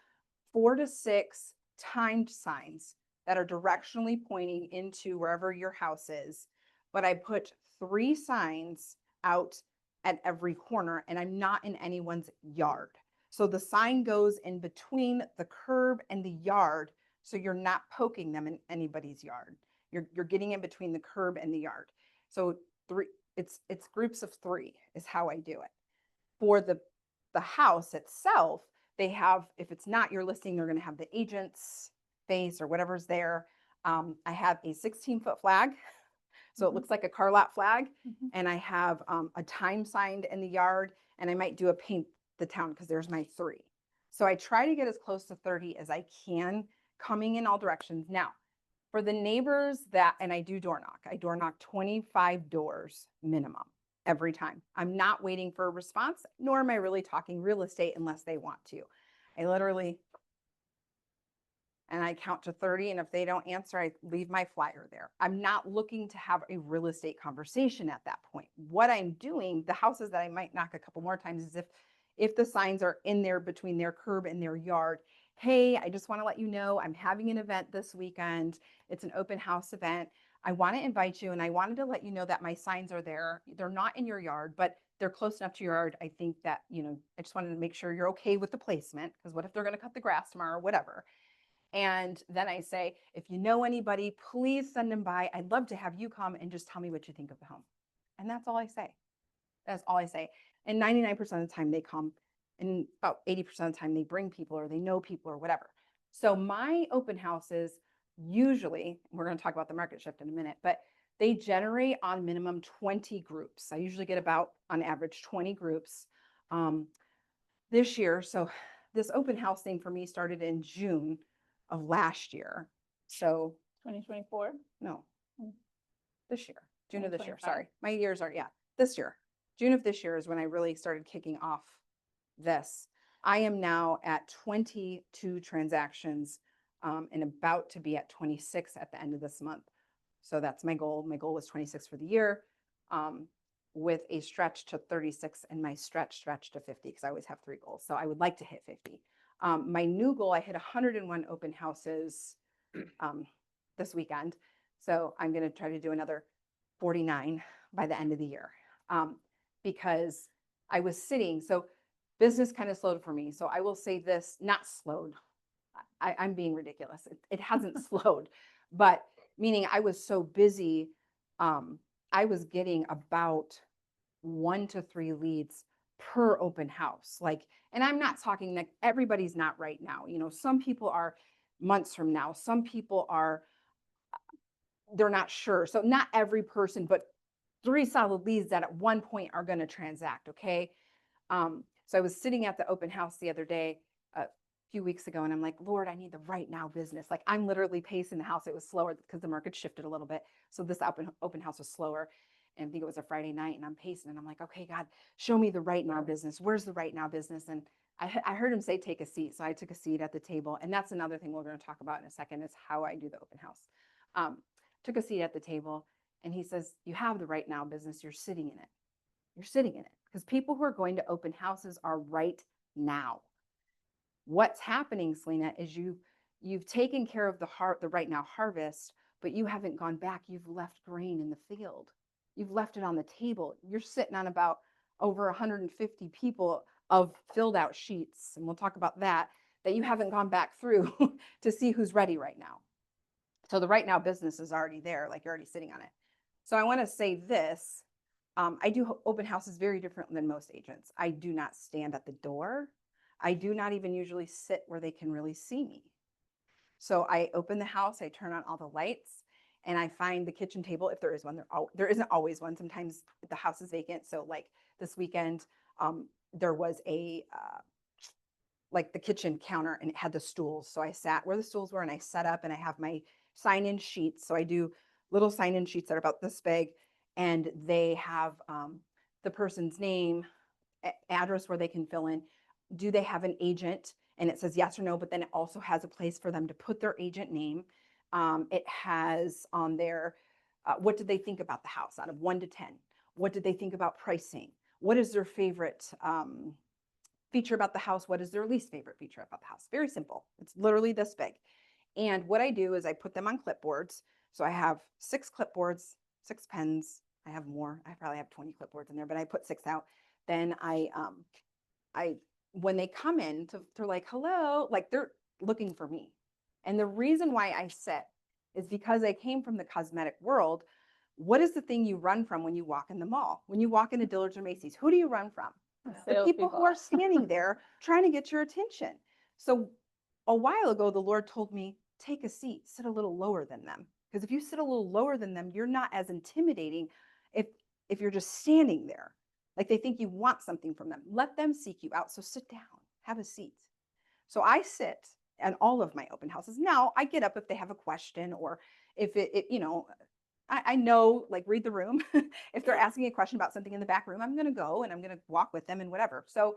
4 to 6 timed signs that are directionally pointing into wherever your house is. But I put 3 signs out at every corner and I'm not in anyone's yard. So the sign goes in between the curb and the yard. So you're not poking them in anybody's yard. You're getting in between the curb and the yard. So it's groups of 3 is how I do it. For the house itself, they have, if it's not your listing, they're going to have the agent's face or whatever's there. I have a 16-foot flag. So it looks like a car lot flag. And I have a time signed in the yard and I might do a paint the town because there's my 3. So I try to get as close to 30 as I can coming in all directions. Now, for the neighbors and I do door knock. I door knock 25 doors minimum every time. I'm not waiting for a response, nor am I really talking real estate unless they want to. I literally, and I count to 30. And if they don't answer, I leave my flyer there. I'm not looking to have a real estate conversation at that point. What I'm doing, the houses that I might knock a couple more times, is if the signs are in there between their curb and their yard. Hey, I just want to let you know I'm having an event this weekend. It's an open house event. I want to invite you and I wanted to let you know that my signs are there. They're not in your yard, but they're close enough to your yard. I think that, I just wanted to make sure you're okay with the placement, because what if they're going to cut the grass tomorrow or whatever. And then I say, if you know anybody, please send them by. I'd love to have you come and just tell me what you think of the home. And that's all I say. That's all I say. And 99% of the time they come. And about 80% of the time they bring people or they know people or whatever. So my open houses usually, we're going to talk about the market shift in a minute, but they generate on minimum 20 groups. I usually get about on average 20 groups this year. So this open house thing for me started in June of last year. So 2024. no, this year, June of this year. 2025. Sorry. My years are, this year. June of this year is when I really started kicking off this. I am now at 22 transactions and about to be at 26 at the end of this month. So that's my goal. My goal was 26 for the year with a stretch to 36 and my stretch to 50 because I always have 3 goals. So I would like to hit 50. My new goal, I hit 101 open houses this weekend. So I'm going to try to do another 49 by the end of the year because I was sitting. So business kind of slowed for me. So I will say this, not slowed. I'm being ridiculous. It hasn't slowed, but meaning I was so busy. I was getting about 1 to 3 leads per open house. Like, and I'm not talking like everybody's not right now. You know, some people are months from now. Some people are, they're not sure. So not every person, but 3 solid leads that at one point are going to transact. Okay. So I was sitting at the open house the other day, a few weeks ago, and I'm like, Lord, I need the right now business. Like I'm literally pacing the house. It was slower because the market shifted a little bit. So this open house was slower. And I think it was a Friday night and I'm pacing and I'm like, okay, God, show me the right now business. Where's the right now business? And I heard him say, take a seat. So I took a seat at the table. And that's another thing we're going to talk about in a second is how I do the open house. Took a seat at the table and he says, you have the right now business. You're sitting in it. You're sitting in it because people who are going to open houses are right now. What's happening, Selena, is you've taken care of the right now harvest, but you haven't gone back. You've left grain in the field. You've left it on the table. You're sitting on about over 150 people of filled out sheets. And we'll talk about that you haven't gone back through to see who's ready right now. So the right now business is already there, like you're already sitting on it. So I want to say this. I do open houses very different than most agents. I do not stand at the door. I do not even usually sit where they can really see me. So I open the house, I turn on all the lights, and I find the kitchen table, if there is one. There isn't always one. Sometimes the house is vacant. So like this weekend, there was like the kitchen counter and it had the stools. So I sat where the stools were and I set up and I have my sign-in sheets. So I do little sign-in sheets that are about this big and they have the person's name, address where they can fill in. Do they have an agent? And it says yes or no, but then it also has a place for them to put their agent name. It has on there, what did they think about the house out of 1 to 10? What did they think about pricing? What is their favorite feature about the house? What is their least favorite feature about the house? Very simple. It's literally this big. And what I do is I put them on clipboards. So I have 6 clipboards, 6 pens. I have more. I probably have 20 clipboards in there, but I put 6 out. Then when they come in, they're like, hello, like they're looking for me. And the reason why I sit is because I came from the cosmetic world. What is the thing you run from when you walk in the mall? When you walk into Dillard's or Macy's, who do you run from? The people who are standing there trying to get your attention. So a while ago, the Lord told me, take a seat, sit a little lower than them. Because if you sit a little lower than them, you're not as intimidating if you're just standing there. Like they think you want something from them. Let them seek you out. So sit down, have a seat. So I sit at all of my open houses. Now I get up if they have a question or if I know, like read the room. If they're asking a question about something in the back room, I'm going to go and I'm going to walk with them and whatever. So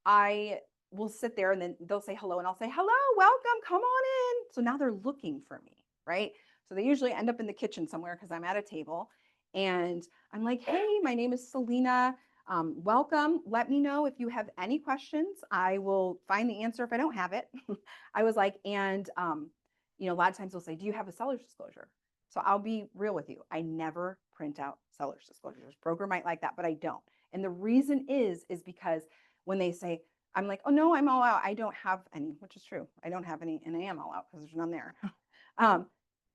I will sit there and then they'll say hello and I'll say, hello, welcome, come on in. So now they're looking for me, right? So they usually end up in the kitchen somewhere because I'm at a table and I'm like, hey, my name is Selena. Welcome. Let me know if you have any questions. I will find the answer if I don't have it. I was like, and a lot of times they'll say, do you have a seller's disclosure? So I'll be real with you. I never print out seller's disclosures. Broker might like that, but I don't. And the reason is because when they say, I'm like, oh no, I'm all out. I don't have any, which is true. I don't have any and I am all out because there's none there.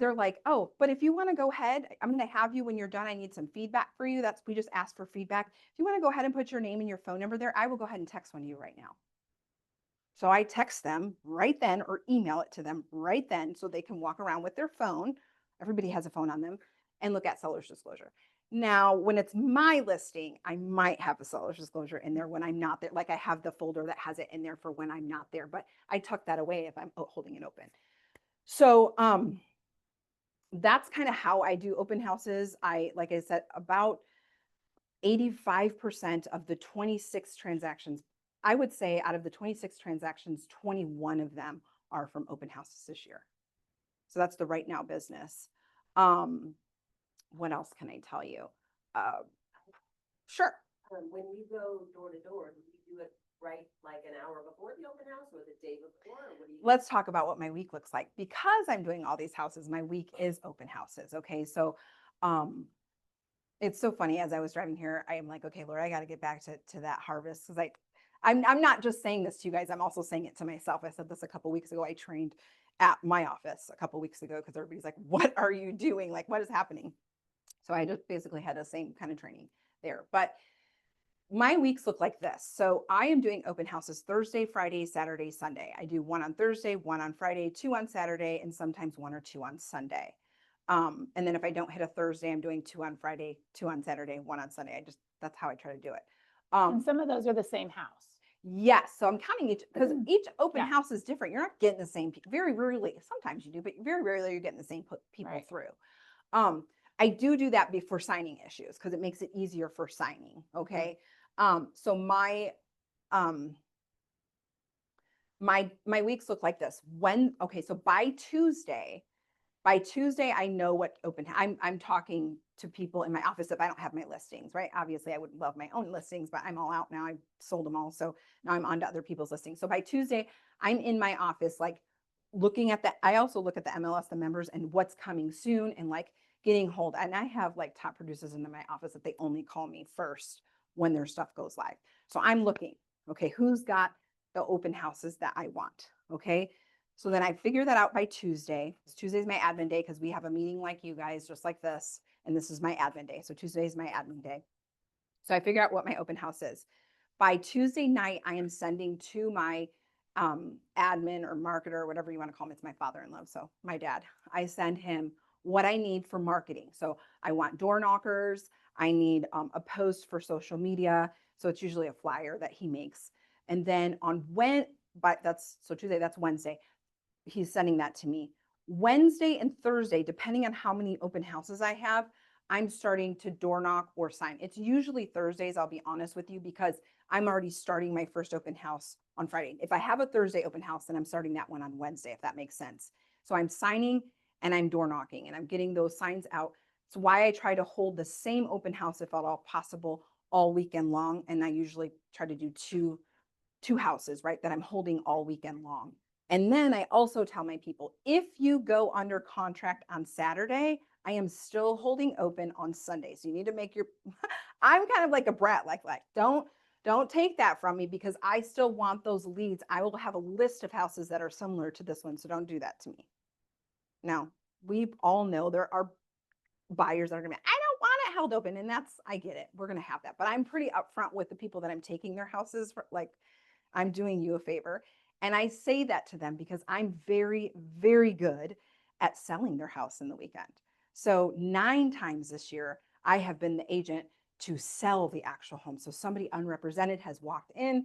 they're like, oh, but if you want to go ahead, I'm going to have you when you're done. I need some feedback for you. We just asked for feedback. If you want to go ahead and put your name and your phone number there, I will go ahead and text one to you right now. So I text them right then or email it to them right then so they can walk around with their phone. Everybody has a phone on them and look at seller's disclosure. Now, when it's my listing, I might have a seller's disclosure in there when I'm not there. Like I have the folder that has it in there for when I'm not there, but I tuck that away if I'm holding it open. So that's kind of how I do open houses. Like I said, about 85% of the 26 transactions, I would say out of the 26 transactions, 21 of them are from open houses this year. So that's the right now business. What else can I tell you? Sure. When you go door to door, do you do it right like an hour before the open house or the day before? Or what do you do? Let's talk about what my week looks like. Because I'm doing all these houses, my week is open houses. Okay. So it's so funny. As I was driving here, I am like, okay, Laura, I got to get back to that harvest. Cause I'm not just saying this to you guys. I'm also saying it to myself. I said this a couple weeks ago. I trained at my office a couple weeks ago because everybody's like, what are you doing? Like, what is happening? So I just basically had the same kind of training there. But my weeks look like this. So I am doing open houses Thursday, Friday, Saturday, Sunday. I do one on Thursday, one on Friday, 2 on Saturday, and sometimes 1 or 2 on Sunday. And then if I don't hit a Thursday, I'm doing 2 on Friday, 2 on Saturday, 1 on Sunday. That's how I try to do it. And some of those are the same house. Yes. So I'm counting each, because each open Yeah. house is different. You're not getting the same people. Very rarely, sometimes you do, but very rarely you're getting the same people Right. through. I do that before signing issues because it makes it easier for signing. Okay. So my weeks look like this. So by Tuesday, I know what I'm talking to people in my office if I don't have my listings, right? Obviously I would love my own listings, but I'm all out now. I've sold them all. So now I'm on to other people's listings. So by Tuesday, I'm in my office, like looking at I also look at the MLS, the members and what's coming soon and like getting hold. And I have like top producers in my office that they only call me first when their stuff goes live. So I'm looking, okay, who's got the open houses that I want? Okay. So then I figure that out by Tuesday. Tuesday's my admin day because we have a meeting like you guys, just like this. And this is my admin day. So Tuesday is my admin day. So I figure out what my open house is. By Tuesday night, I am sending to my admin or marketer, or whatever you want to call him. It's my father-in-law. So my dad, I send him what I need for marketing. So I want door knockers. I need a post for social media. So it's usually a flyer that he makes. And then Tuesday, that's Wednesday. He's sending that to me. Wednesday and Thursday, depending on how many open houses I have, I'm starting to door knock or sign. It's usually Thursdays, I'll be honest with you, because I'm already starting my first open house on Friday. If I have a Thursday open house, then I'm starting that one on Wednesday, if that makes sense. So I'm signing and I'm door knocking and I'm getting those signs out. It's why I try to hold the same open house, if at all possible, all weekend long. And I usually try to do two houses, right, that I'm holding all weekend long. And then I also tell my people, if you go under contract on Saturday, I am still holding open on Sunday. So you need to make I'm kind of like a brat, like don't take that from me because I still want those leads. I will have a list of houses that are similar to this one. So don't do that to me. Now, we all know there are buyers that are going to be, I don't want it held open. And I get it. We're going to have that. But I'm pretty upfront with the people that I'm taking their houses for, like, I'm doing you a favor. And I say that to them because I'm very, very good at selling their house in the weekend. So 9 times this year, I have been the agent to sell the actual home. So somebody unrepresented has walked in.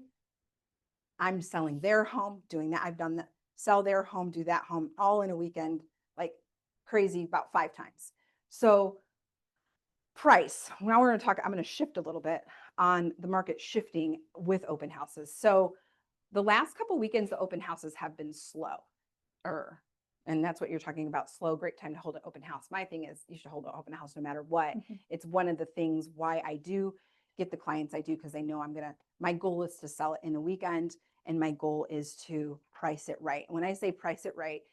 I'm selling their home, doing that. I've done that, sell their home, do that home, all in a weekend, like crazy, about 5 times. So price, now we're going to talk, I'm going to shift a little bit on the market shifting with open houses. So the last couple weekends, the open houses have been slow. And that's what you're talking about. Slow, great time to hold an open house. My thing is you should hold an open house no matter what. Mm-hmm. It's one of the things why I do get the clients I do, because I know my goal is to sell it in a weekend and my goal is to price it right. When I say price it right,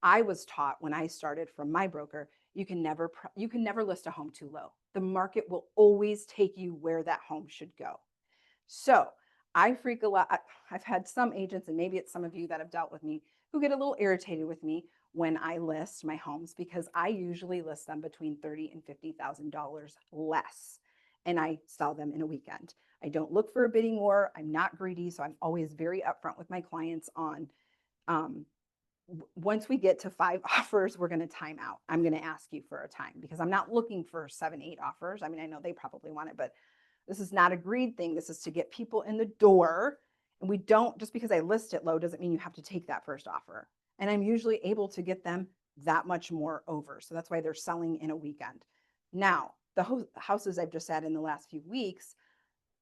I was taught when I started from my broker, you can never list a home too low. The market will always take you where that home should go. So I freak a lot. I've had some agents, and maybe it's some of you that have dealt with me, who get a little irritated with me when I list my homes because I usually list them between $30,000 and $50,000 less, and I sell them in a weekend. I don't look for a bidding war. I'm not greedy, so I'm always very upfront with my clients on once we get to 5 offers, we're going to time out. I'm going to ask you for a time because I'm not looking for 7, 8 offers. I mean, I know they probably want it, but this is not a greed thing. This is to get people in the door. And we don't, just because I list it low doesn't mean you have to take that first offer. And I'm usually able to get them that much more over. So that's why they're selling in a weekend. Now, the houses I've just had in the last few weeks,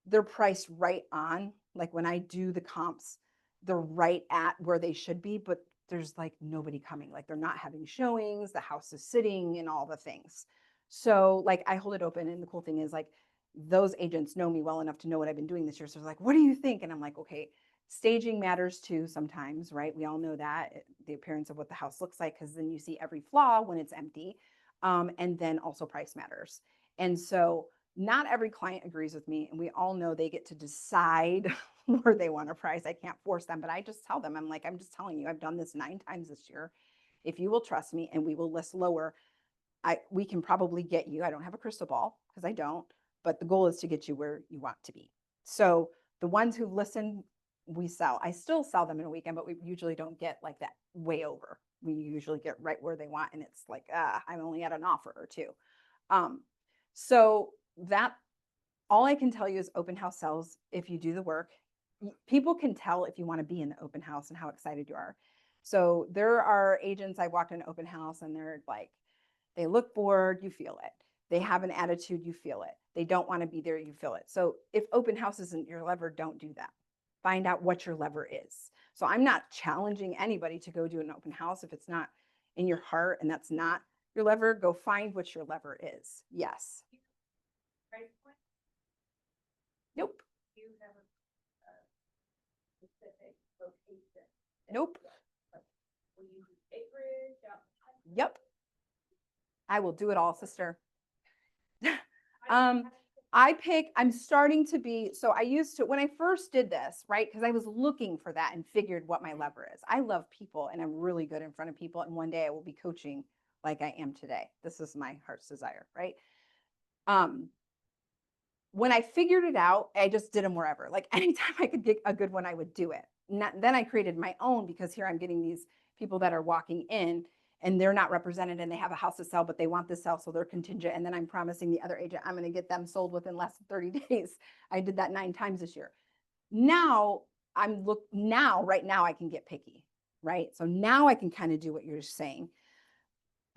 they're priced right on. Like when I do the comps, they're right at where they should be, but there's like nobody coming. Like they're not having showings, the house is sitting and all the things. So like I hold it open, and the cool thing is like those agents know me well enough to know what I've been doing this year. So they're like, what do you think? And I'm like, okay, staging matters too sometimes, right? We all know that, the appearance of what the house looks like, because then you see every flaw when it's empty. And then also price matters. And so not every client agrees with me, and we all know they get to decide where they want to price. I can't force them, but I just tell them, I'm like, I'm just telling you, I've done this 9 times this year. If you will trust me and we will list lower, we can probably get you. I don't have a crystal ball because I don't, but the goal is to get you where you want to be. So the ones who've listened, we sell. I still sell them in a weekend, but we usually don't get like that way over. We usually get right where they want, and it's like, I'm only at an offer or 2. So that, all I can tell you is open house sells if you do the work. People can tell if you want to be in the open house and how excited you are. So there are agents, I walked in an open house and they're like, they look bored, you feel it. They have an attitude, you feel it. They don't want to be there, you feel it. So if open house isn't your lever, don't do that. Find out what your lever is. So I'm not challenging anybody to go do an open house if it's not in your heart and that's not your lever. Go find what your lever is. Yes. Price point? Nope. Do you have a specific location? Nope. Will you use acreage? Yep. I will do it all, sister. I'm starting to be, so I used to, when I first did this, right? Because I was looking for that and figured what my lever is. I love people and I'm really good in front of people. And one day I will be coaching like I am today. This is my heart's desire, right? When I figured it out, I just did them wherever. Like anytime I could get a good one, I would do it. Then I created my own, because here I'm getting these people that are walking in and they're not represented and they have a house to sell, but they want this sell, so they're contingent. And then I'm promising the other agent I'm going to get them sold within less than 30 days. I did that 9 times this year. Now right now I can get picky, right? So now I can kind of do what you're saying.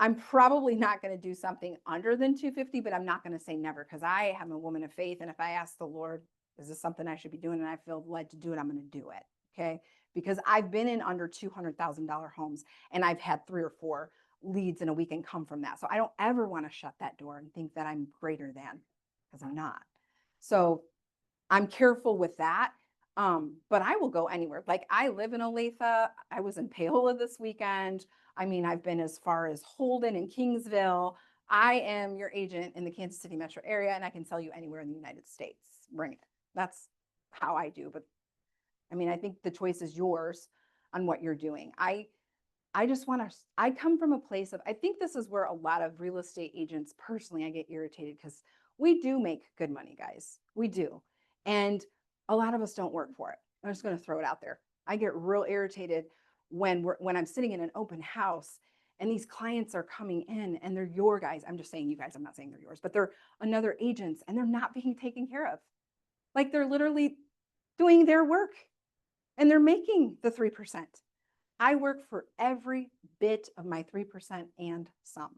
I'm probably not going to do something under than 250, but I'm not going to say never, because I am a woman of faith. And if I ask the Lord, is this something I should be doing? And I feel led to do it, I'm going to do it. Okay. Because I've been in under $200,000 homes and I've had 3 or 4 leads in a weekend come from that. So I don't ever want to shut that door and think that I'm greater than, because I'm not. So I'm careful with that. But I will go anywhere. Like I live in Olathe. I was in Paola this weekend. I mean, I've been as far as Holden and Kingsville. I am your agent in the Kansas City metro area, and I can sell you anywhere in the United States. Bring it. That's how I do. But I mean, I think the choice is yours on what you're doing. I just want to, I come from a place of, I think this is where a lot of real estate agents, personally, I get irritated because we do make good money, guys. We do. And a lot of us don't work for it. I'm just going to throw it out there. I get real irritated when I'm sitting in an open house and these clients are coming in and they're your guys. I'm just saying you guys, I'm not saying they're yours, but they're another agents and they're not being taken care of. Like they're literally doing their work and they're making the 3%. I work for every bit of my 3% and some.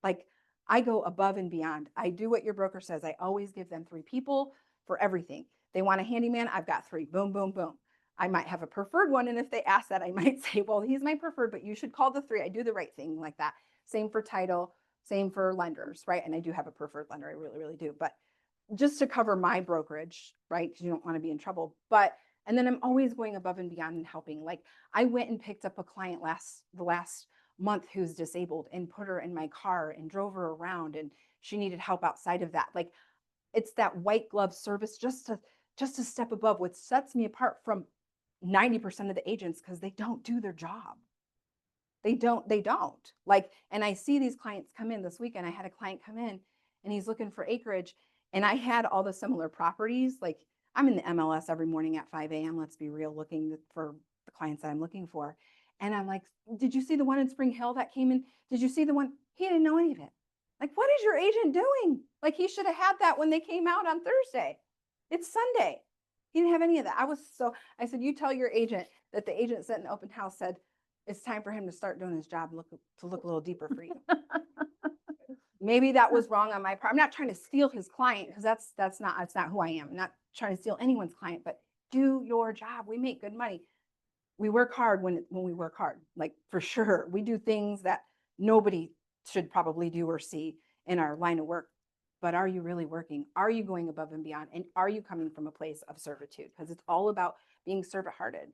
Like I go above and beyond. I do what your broker says. I always give them 3 people for everything. They want a handyman, I've got 3. Boom, boom, boom. I might have a preferred one. And if they ask that, I might say, well, he's my preferred, but you should call the 3. I do the right thing like that. Same for title, same for lenders, right? And I do have a preferred lender. I really, really do. But just to cover my brokerage, right? Because you don't want to be in trouble. And then I'm always going above and beyond and helping. Like I went and picked up a client the last month who's disabled and put her in my car and drove her around, and she needed help outside of that. Like it's that white glove service just to just a step above. What sets me apart from 90% of the agents, because they don't do their job. They don't. Like, and I see these clients come in this weekend. I had a client come in and he's looking for acreage, and I had all the similar properties. Like, I'm in the MLS every morning at 5 a.m. Let's be real, looking for the clients that I'm looking for. And I'm like, did you see the one in Spring Hill that came in? Did you see the one? He didn't know any of it. Like, what is your agent doing? Like, he should have had that when they came out on Thursday. It's Sunday. He didn't have any of that. I said, you tell your agent that the agent sent an open house said, it's time for him to start doing his job, to look a little deeper for you. Maybe that was wrong on my part. I'm not trying to steal his client, because that's not who I am. I'm not trying to steal anyone's client, but do your job. We make good money. We work hard when we work hard, like, for sure. We do things that nobody should probably do or see in our line of work. But are you really working? Are you going above and beyond? And are you coming from a place of servitude? Because it's all about being servant-hearted.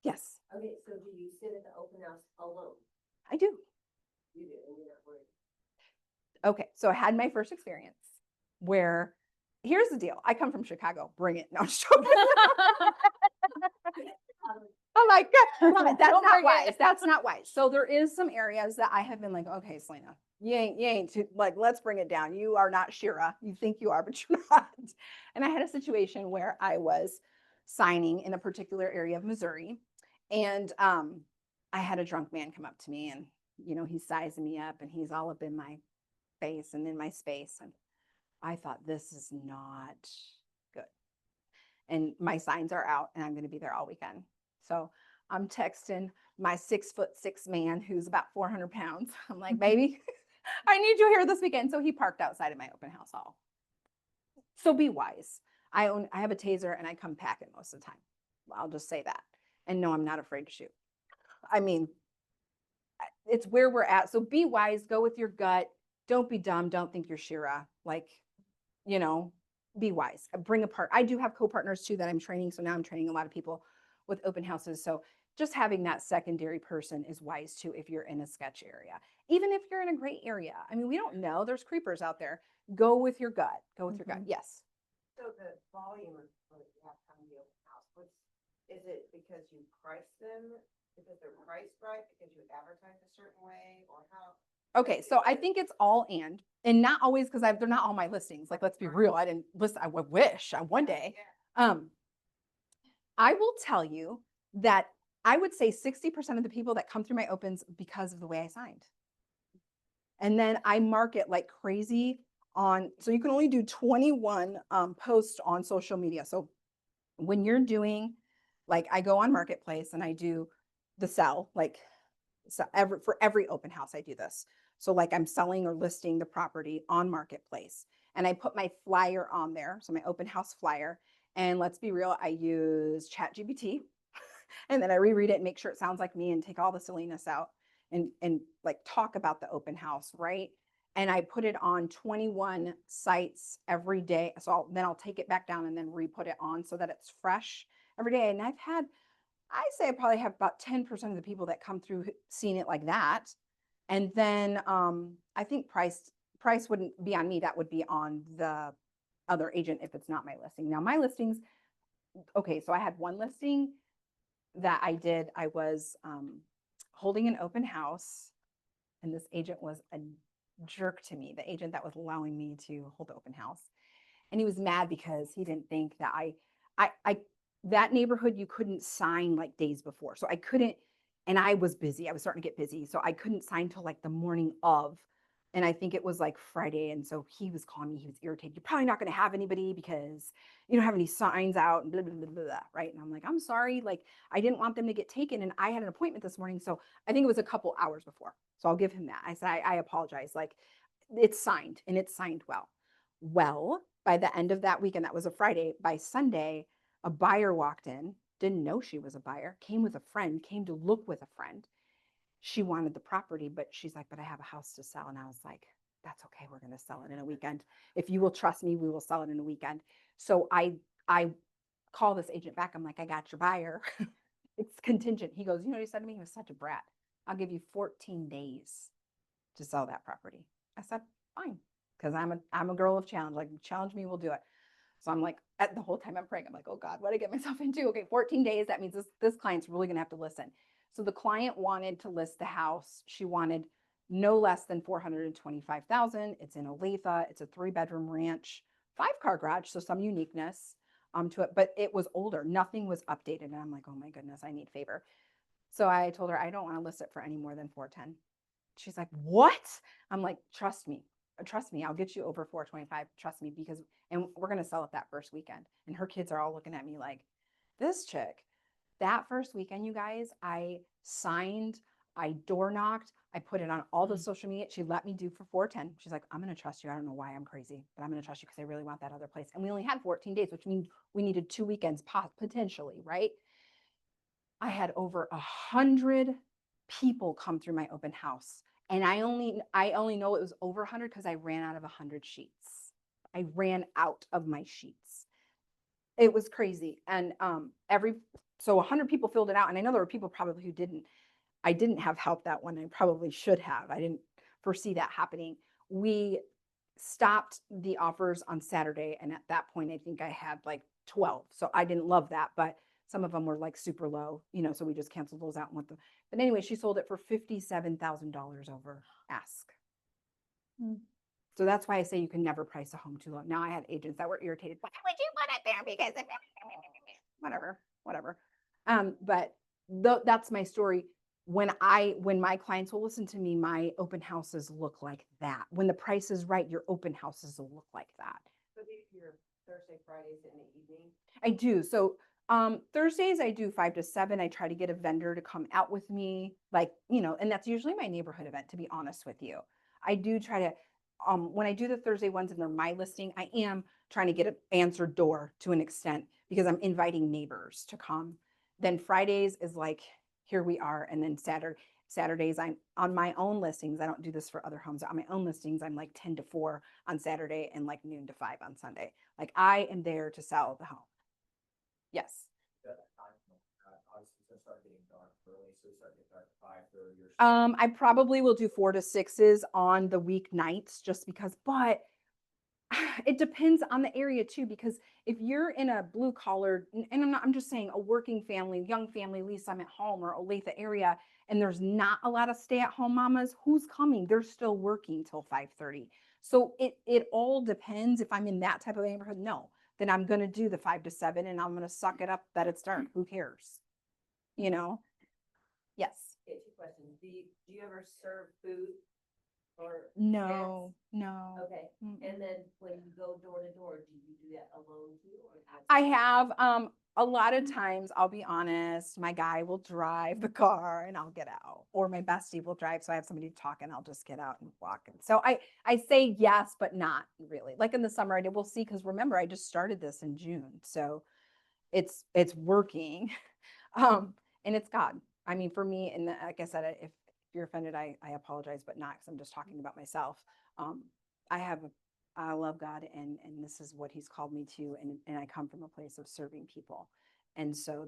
Yes, Okay, so do you sit at the open house alone? I do. You do, and you're not worried. Okay, so I had my first experience where, here's the deal. I come from Chicago. Bring it. No, I'm just joking. I'm like, that's not wise. That's not wise. So there is some areas that I have been like, okay, Selena, you ain't too, like, let's bring it down. You are not Shira. You think you are, but you're not. And I had a situation where I was signing in a particular area of Missouri, and I had a drunk man come up to me, and he's sizing me up, and he's all up in my face and in my space, and I thought, this is not good. And my signs are out, and I'm going to be there all weekend. So I'm texting my 6'6" man who's about 400 pounds. I'm like, baby, I need you here this weekend. So he parked outside of my open house hall. So be wise. I have a taser, and I come packing most of the time. I'll just say that. And no, I'm not afraid to shoot. I mean, it's where we're at. So be wise. Go with your gut. Don't be dumb. Don't think you're Shira. Like, be wise. Bring a part. I do have co-partners too that I'm training. So now I'm training a lot of people with open houses. So just having that secondary person is wise too if you're in a sketch area. Even if you're in a great area. I mean, we don't know. There's creepers out there. Go with your gut. Go with your gut. Yes. So the volume of what you have coming to the open house, is it because you price them, because they're priced right, because you advertise a certain way, or how? Okay, so I think it's all and not always, because they're not all my listings. Like, let's be real. I didn't list. I wish one day. I will tell you that I would say 60% of the people that come through my opens because of the way I signed. And then I market like crazy so you can only do 21 posts on social media. So when you're doing, like, I go on Marketplace and I do the sell, like, so for every open house, I do this. So like, I'm selling or listing the property on Marketplace, and I put my flyer on there. So my open house flyer, and let's be real, I use ChatGPT and then I reread it and make sure it sounds like me and take all the silliness out and like talk about the open house, right? And I put it on 21 sites every day. So then I'll take it back down and then re-put it on so that it's fresh every day. And I say I probably have about 10% of the people that come through seeing it like that. And then I think price wouldn't be on me. That would be on the other agent if it's not my listing. Now my listings, okay, so I had one listing that I did. I was holding an open house, and this agent was a jerk to me, the agent that was allowing me to hold the open house. And he was mad because he didn't think that I that neighborhood, you couldn't sign like days before. So I couldn't, and I was busy. I was starting to get busy. So I couldn't sign till like the morning of. And I think it was like Friday. And so he was calling me, he was irritated. You're probably not going to have anybody because you don't have any signs out and blah, blah, blah, blah, blah, right? And I'm like, I'm sorry. Like, I didn't want them to get taken. And I had an appointment this morning. So I think it was a couple hours before. So I'll give him that. I said, I apologize. Like, it's signed, and it's signed well. Well, by the end of that weekend, that was a Friday, by Sunday, a buyer walked in, didn't know she was a buyer, came with a friend, came to look with a friend. She wanted the property, but she's like, but I have a house to sell. And I was like, that's okay. We're going to sell it in a weekend. If you will trust me, we will sell it in a weekend. So I call this agent back. I'm like, I got your buyer. It's contingent. He goes, you know what he said to me? He was such a brat. I'll give you 14 days to sell that property. I said, fine. Because I'm a girl of challenge. Like, challenge me, we'll do it. So I'm like, at the whole time I'm praying, I'm like, oh God, what did I get myself into? Okay, 14 days. That means this client's really gonna have to listen. So the client wanted to list the house. She wanted no less than 425,000. It's in Olathe. It's a 3-bedroom ranch, 5-car garage, so some uniqueness to it, but it was older. Nothing was updated. And I'm like, oh my goodness, I need favor. So I told her I don't want to list it for any more than 410. She's like, what? I'm like, trust me, I'll get you over 425. Trust me, because, and we're going to sell it that first weekend. And her kids are all looking at me like, this chick. That first weekend, you guys, I signed, I door knocked, I put it on all the social media. She let me do for 410. She's like, I'm going to trust you. I don't know why I'm crazy, but I'm going to trust you because I really want that other place. And we only had 14 days, which means we needed 2 weekends potentially, right? I had over 100 people come through my open house. And I only know it was over 100 because I ran out of 100 sheets. I ran out of my sheets. It was crazy. And so 100 people filled it out. And I know there were people probably who didn't. I didn't have help that one. I probably should have. I didn't foresee that happening. We stopped the offers on Saturday. And at that point, I think I had like 12. So I didn't love that, but some of them were like super low, so we just canceled those out and went but anyway, she sold it for $57,000 over ask. So that's why I say you can never price a home too low. Now I had agents that were irritated. Why would you put it there? Because whatever. But that's my story. When my clients will listen to me, my open houses look like that. When the price is right, your open houses will look like that. So these are your Thursday, Fridays in the evening? I do. So Thursdays I do 5 to 7. I try to get a vendor to come out with me, like, and that's usually my neighborhood event, to be honest with you. I do try to, when I do the Thursday ones and they're my listing, I am trying to get an answered door to an extent because I'm inviting neighbors to come. Then Fridays is like, here we are. And then Saturdays, I'm on my own listings. I don't do this for other homes. On my own listings, I'm like 10 to 4 on Saturday and like noon to 5 on Sunday. Like I am there to sell the home. Yes. Obviously, it's gonna start getting dark early, so it's starting to get dark at 5:30 or so. I probably will do 4 to 6s on the weeknights just because, but it depends on the area too, because if you're in a blue collar, and I'm just saying a working family, young family, Lisa, I'm at home or Olathe area, and there's not a lot of stay-at-home mamas, who's coming? They're still working till 5:30. So it all depends. If I'm in that type of neighborhood, no, then I'm going to do the 5 to 7 and I'm going to suck it up that it's dark. Who cares? Yes. Okay, 2 questions. Do you ever serve food or? No. Okay, and then when you go door to door, do you do that alone too? Or I have, a lot of times, I'll be honest, my guy will drive the car and I'll get out, or my bestie will drive. So I have somebody to talk and I'll just get out and walk. And so I say yes, but not really. Like in the summer, we'll see. Cause remember, I just started this in June. So it's working. And it's God. I mean, for me, and like I said, if you're offended, I apologize, but not because I'm just talking about myself. I love God and this is what he's called me to. And I come from a place of serving people. And so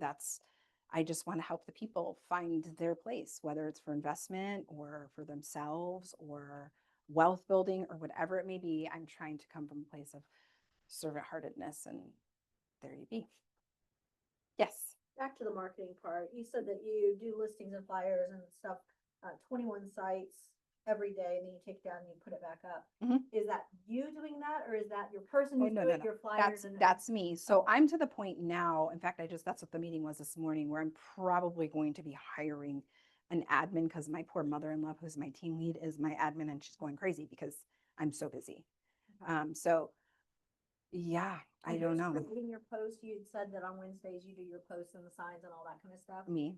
I just want to help the people find their place, whether it's for investment or for themselves or wealth building or whatever it may be. I'm trying to come from a place of servant heartedness, and there you be. Yes. Back to the marketing part, you said that you do listings and flyers and stuff, 21 sites every day, and then you take it down and you put it back up. Mhm. Is that you doing that, or is that your person Oh, who's no, doing no. your flyers? That's me. So I'm to the point now, in fact, that's what the meeting was this morning, where I'm probably going to be hiring an admin because my poor mother-in-law, who's my team lead, is my admin, and she's going crazy because I'm so busy. So yeah, I don't know. Creating your post, you had said that on Wednesdays you do your posts and the signs and all that kind of stuff. Me.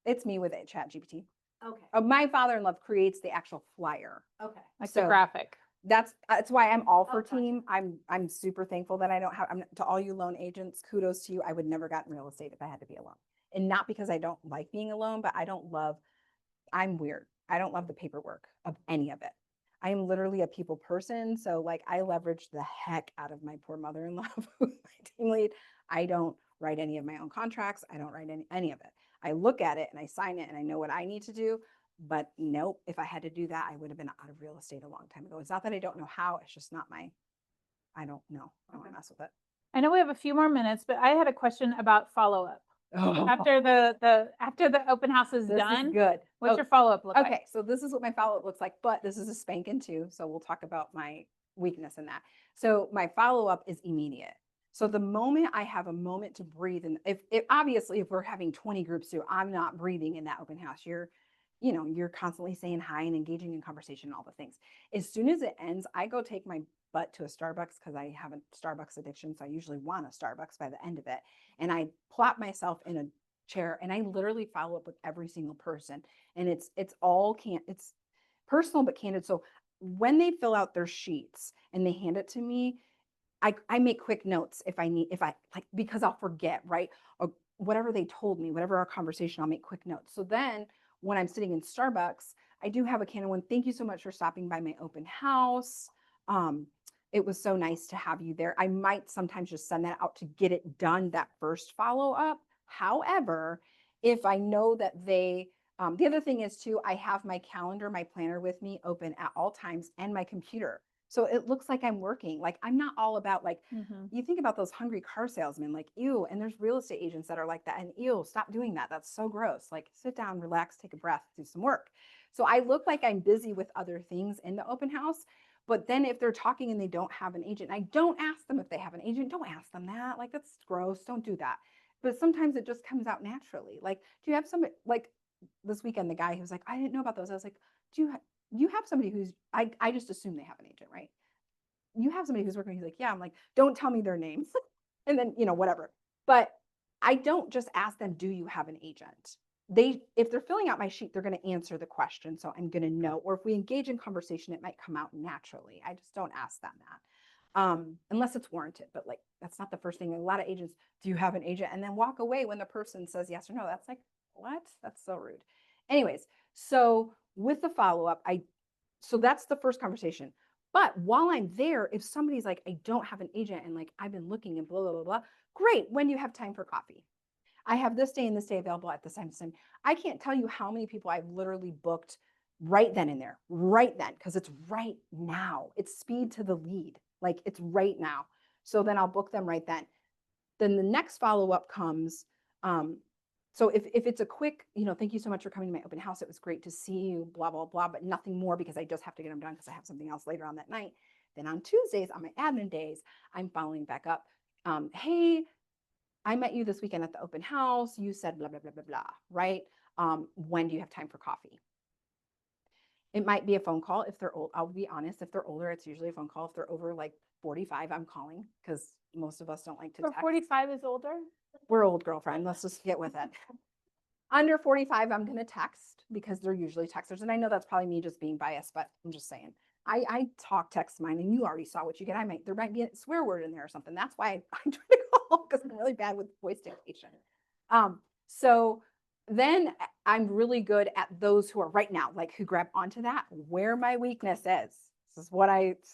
It's me with ChatGPT. Okay. My father-in-law creates the actual flyer. Okay. Like the graphic. That's why I'm all for Okay. team. I'm super thankful that I don't have, to all you loan agents, kudos to you. I would never gotten real estate if I had to be alone. And not because I don't like being alone, but I'm weird. I don't love the paperwork of any of it. I am literally a people person. So like I leverage the heck out of my poor mother-in-law, who's my team lead. I don't write any of my own contracts. I don't write any of it. I look at it and I sign it and I know what I need to do. But nope, if I had to do that, I would have been out of real estate a long time ago. It's not that I don't know how, it's just not I don't know. I don't want to mess with it. I know we have a few more minutes, but I had a question about follow-up. After after the open house is This is done, good. what's Oh, your follow-up look like? Okay, so this is what my follow-up looks like, but this is a spanking too, so we'll talk about my weakness in that. So my follow-up is immediate. So the moment I have a moment to breathe, and if obviously if we're having 20 groups too, I'm not breathing in that open house. You're constantly saying hi and engaging in conversation and all the things. As soon as it ends, I go take my butt to a Starbucks because I have a Starbucks addiction. So I usually want a Starbucks by the end of it. And I plop myself in a chair and I literally follow up with every single person. And it's personal but candid. So when they fill out their sheets and they hand it to me, I make quick notes if I like, because I'll forget, right? Or whatever they told me, whatever our conversation, I'll make quick notes. So then when I'm sitting in Starbucks, I do have a candid one. Thank you so much for stopping by my open house. It was so nice to have you there. I might sometimes just send that out to get it done, that first follow up. However, if I know that the other thing is too, I have my calendar, my planner with me open at all times and my computer. So it looks like I'm working. Like I'm not all about like, you think about those hungry car salesmen, like, ew, and there's real estate agents that are like that. And ew, stop doing that. That's so gross. Like sit down, relax, take a breath, do some work. So I look like I'm busy with other things in the open house. But then if they're talking and they don't have an agent, I don't ask them if they have an agent. Don't ask them that. Like that's gross. Don't do that. But sometimes it just comes out naturally. Like, do you have somebody like this weekend, the guy who was like, I didn't know about those. I was like, you have somebody who's, I just assume they have an agent, right? You have somebody who's working. He's like, yeah. I'm like, don't tell me their names. And then, whatever. But I don't just ask them, do you have an agent? If they're filling out my sheet, they're going to answer the question. So I'm going to know, or if we engage in conversation, it might come out naturally. I just don't ask them that. Unless it's warranted, but like, that's not the first thing. A lot of agents, do you have an agent? And then walk away when the person says yes or no. That's like, what? That's so rude. Anyways, so with the follow-up, so that's the first conversation. But while I'm there, if somebody's like, I don't have an agent and like, I've been looking and blah, blah, blah, blah, great. When do you have time for coffee? I have this day and this day available at this time. I can't tell you how many people I've literally booked right then and there, right then, because it's right now. It's speed to the lead. Like it's right now. So then I'll book them right then. Then the next follow-up comes. So if it's a quick, thank you so much for coming to my open house. It was great to see you, blah, blah, blah, but nothing more because I just have to get them done because I have something else later on that night. Then on Tuesdays, on my admin days, I'm following back up. Hey, I met you this weekend at the open house. You said blah, blah, blah, blah, blah, right? When do you have time for coffee? It might be a phone call if they're old. I'll be honest, if they're older, it's usually a phone call. If they're over like 45, I'm calling because most of us don't like to text. 45 is older? We're old, girlfriend. Let's just get with it. Under 45, I'm going to text because they're usually texters. And I know that's probably me just being biased, but I'm just saying. I talk text mine and you already saw what you get. There might be a swear word in there or something. That's why I try to call because I'm really bad with voice dictation. So then I'm really good at those who are right now, like who grab onto that, where my weakness is. This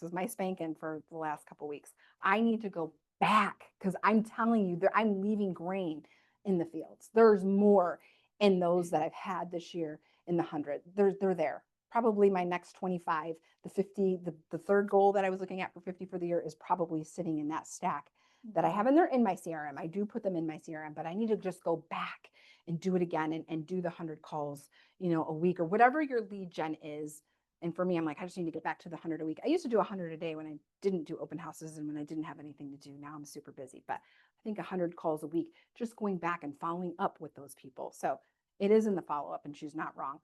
is my spanking for the last couple of weeks. I need to go back because I'm telling you I'm leaving grain in the fields. There's more in those that I've had this year in the 100. They're there. Probably my next 25, the 50, the third goal that I was looking at for 50 for the year is probably sitting in that stack that I have, and they're in my CRM. I do put them in my CRM, but I need to just go back and do it again and do the 100 calls, a week or whatever your lead gen is. And for me, I'm like, I just need to get back to the 100 a week. I used to do 100 a day when I didn't do open houses and when I didn't have anything to do. Now I'm super busy, but I think 100 calls a week, just going back and following up with those people. So it is in the follow-up and she's not wrong.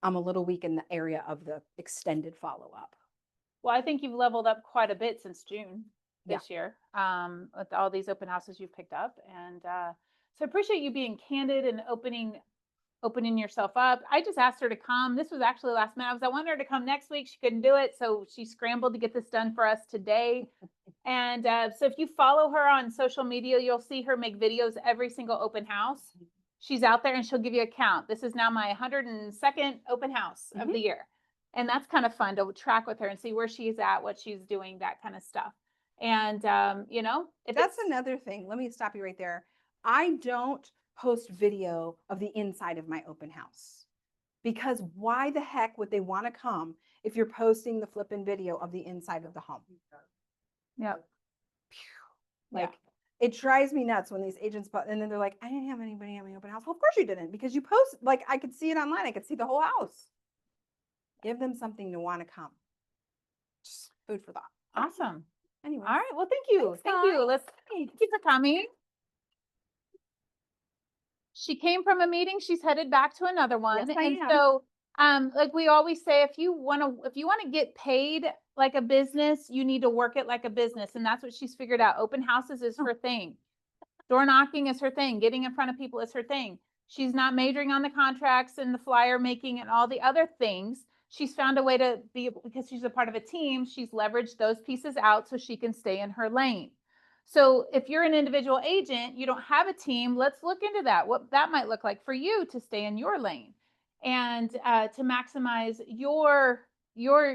I'm a little weak in the area of the extended follow-up. Well, I think you've leveled up quite a bit since June this year, with all these open houses you've picked up. And so I appreciate you being candid and opening yourself up. I just asked her to come. This was actually last minute. I wanted her to come next week. She couldn't do it. So she scrambled to get this done for us today. And so if you follow her on social media, you'll see her make videos every single open house. She's out there and she'll give you a count. This is now my 102nd open house of the year. And that's kind of fun to track with her and see where she's at, what she's doing, that kind of stuff. And, if that's another thing, let me stop you right there. I don't post video of the inside of my open house because why the heck would they want to come if you're posting the flipping video of the inside of the home? Yep. Yeah. Like, it drives me nuts when these agents, and then they're like, I didn't have anybody at my open house. Well, of course you didn't, because you post, like, I could see it online. I could see the whole house. Give them something to want to come. Just food for thought. Awesome. Anyway. All right. Well, thank you. Thanks, Thank you. guys. Thank you for coming. She came from a meeting. She's headed back to another one. Yes, I And am. so, like we always say, if you want to get paid like a business, you need to work it like a business. And that's what she's figured out. Open houses is her thing. Door knocking is her thing. Getting in front of people is her thing. She's not majoring on the contracts and the flyer making and all the other things. She's found a way to be, because she's a part of a team, she's leveraged those pieces out so she can stay in her lane. So if you're an individual agent, you don't have a team, let's look into that, what that might look like for you to stay in your lane and to maximize your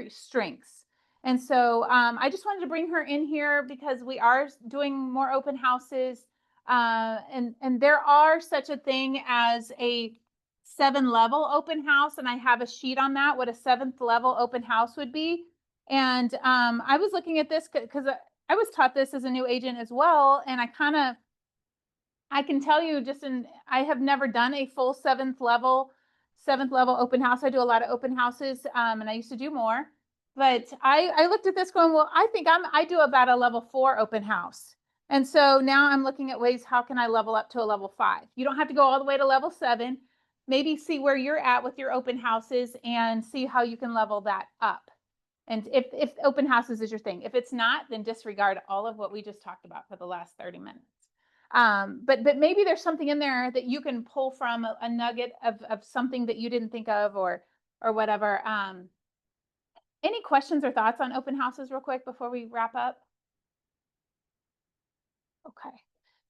strengths. And so I just wanted to bring her in here because we are doing more open houses. And there are such a thing as a 7-level open house. And I have a sheet on that, what a 7th level open house would be. And I was looking at this because I was taught this as a new agent as well. And I can tell you I have never done a full 7th level open house. I do a lot of open houses and I used to do more. But I looked at this going, well, I think I do about a level 4 open house. And so now I'm looking at ways, how can I level up to a level 5? You don't have to go all the way to level 7. Maybe see where you're at with your open houses and see how you can level that up. And if open houses is your thing, if it's not, then disregard all of what we just talked about for the last 30 minutes. But maybe there's something in there that you can pull from a nugget of something that you didn't think of or whatever. Any questions or thoughts on open houses real quick before we wrap up? Okay.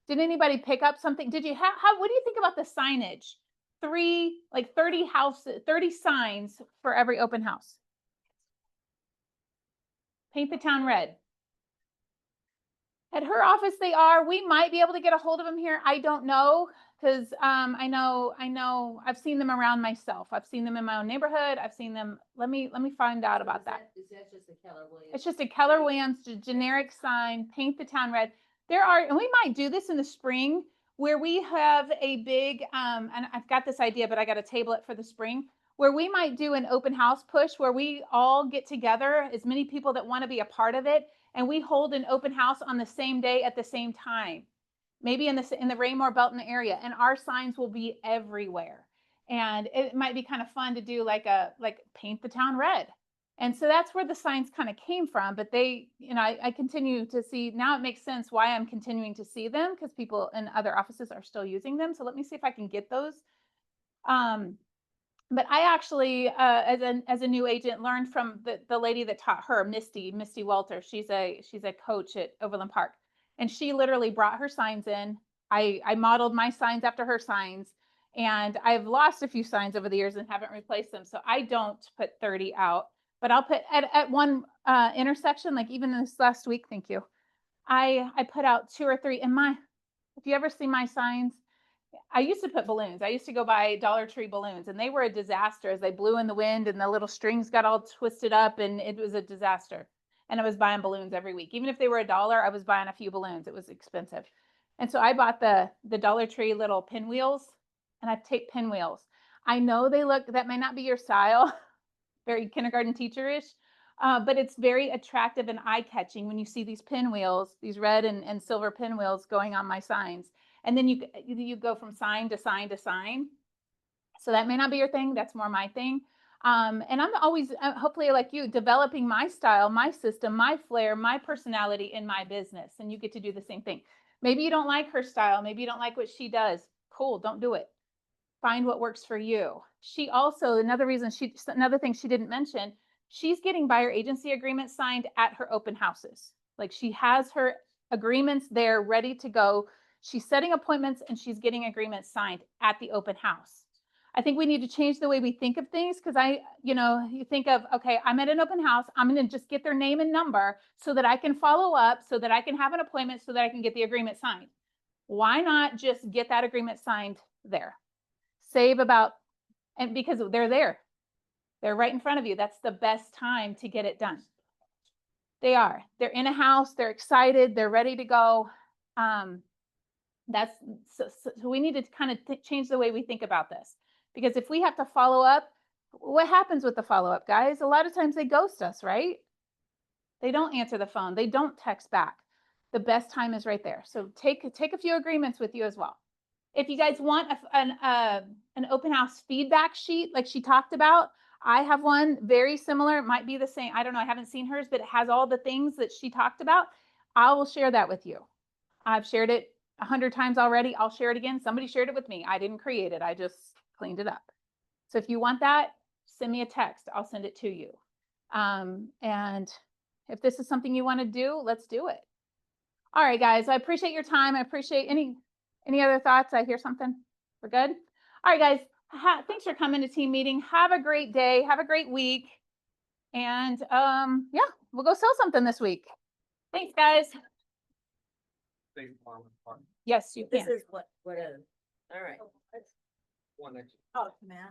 Did anybody pick up something? Did you what do you think about the signage? 30 signs for every open house. Paint the town red. At her office they are. We might be able to get a hold of them here. I don't know, because I know I've seen them around myself. I've seen them in my own neighborhood. I've seen them. Let me find out about that. Is that just a Keller Williams? It's just a Keller Williams generic sign, paint the town red. And we might do this in the spring where we have a big, and I've got this idea, but I got to table it for the spring, where we might do an open house push where we all get together, as many people that want to be a part of it, and we hold an open house on the same day at the same time, maybe in the Raymore Belton area, and our signs will be everywhere. And it might be kind of fun to do like paint the town red. And so that's where the signs kind of came from. But I continue to see, now it makes sense why I'm continuing to see them, because people in other offices are still using them. So let me see if I can get those. But I actually, as a new agent, learned from the lady that taught her, Misty Welter. She's a coach at Overland Park, and she literally brought her signs in. I modeled my signs after her signs, and I've lost a few signs over the years and haven't replaced them. So I don't put 30 out, but I'll put at one intersection, like even this last week. Thank you. I put out 2 or 3. If you ever see my signs, I used to put balloons. I used to go buy Dollar Tree balloons, and they were a disaster as they blew in the wind and the little strings got all twisted up, and it was a disaster. And I was buying balloons every week. Even if they were $1, I was buying a few balloons. It was expensive. And so I bought the Dollar Tree little pinwheels, and I've taped pinwheels. I know that may not be your style, very kindergarten teacher-ish, but it's very attractive and eye-catching when you see these pinwheels, these red and silver pinwheels going on my signs. And then you go from sign to sign to sign. So that may not be your thing. That's more my thing. And I'm always, hopefully like you, developing my style, my system, my flair, my personality in my business. And you get to do the same thing. Maybe you don't like her style. Maybe you don't like what she does. Cool. Don't do it. Find what works for you. She also, another thing she didn't mention, she's getting buyer agency agreements signed at her open houses. Like she has her agreements there ready to go. She's setting appointments and she's getting agreements signed at the open house. I think we need to change the way we think of things, because you think of, okay, I'm at an open house. I'm going to just get their name and number so that I can follow up, so that I can have an appointment, so that I can get the agreement signed. Why not just get that agreement signed there? And because they're there. They're right in front of you. That's the best time to get it done. They're in a house. They're excited. They're ready to go. That's, so we need to kind of change the way we think about this. Because if we have to follow up, what happens with the follow-up, guys? A lot of times they ghost us, right? They don't answer the phone. They don't text back. The best time is right there. So take a few agreements with you as well. If you guys want an open house feedback sheet like she talked about, I have one very similar. It might be the same. I don't know. I haven't seen hers, but it has all the things that she talked about. I will share that with you. I've shared it 100 times already. I'll share it again. Somebody shared it with me. I didn't create it. I just cleaned it up. So if you want that, send me a text. I'll send it to you. And if this is something you want to do, let's do it. All right, guys, I appreciate your time. I appreciate any other thoughts? I hear something. We're good? All right, guys, thanks for coming to team meeting. Have a great day. Have a great week. And yeah, we'll go sell something this week. Thanks, guys. Yes, you can. This is what is, all right. Oh, man.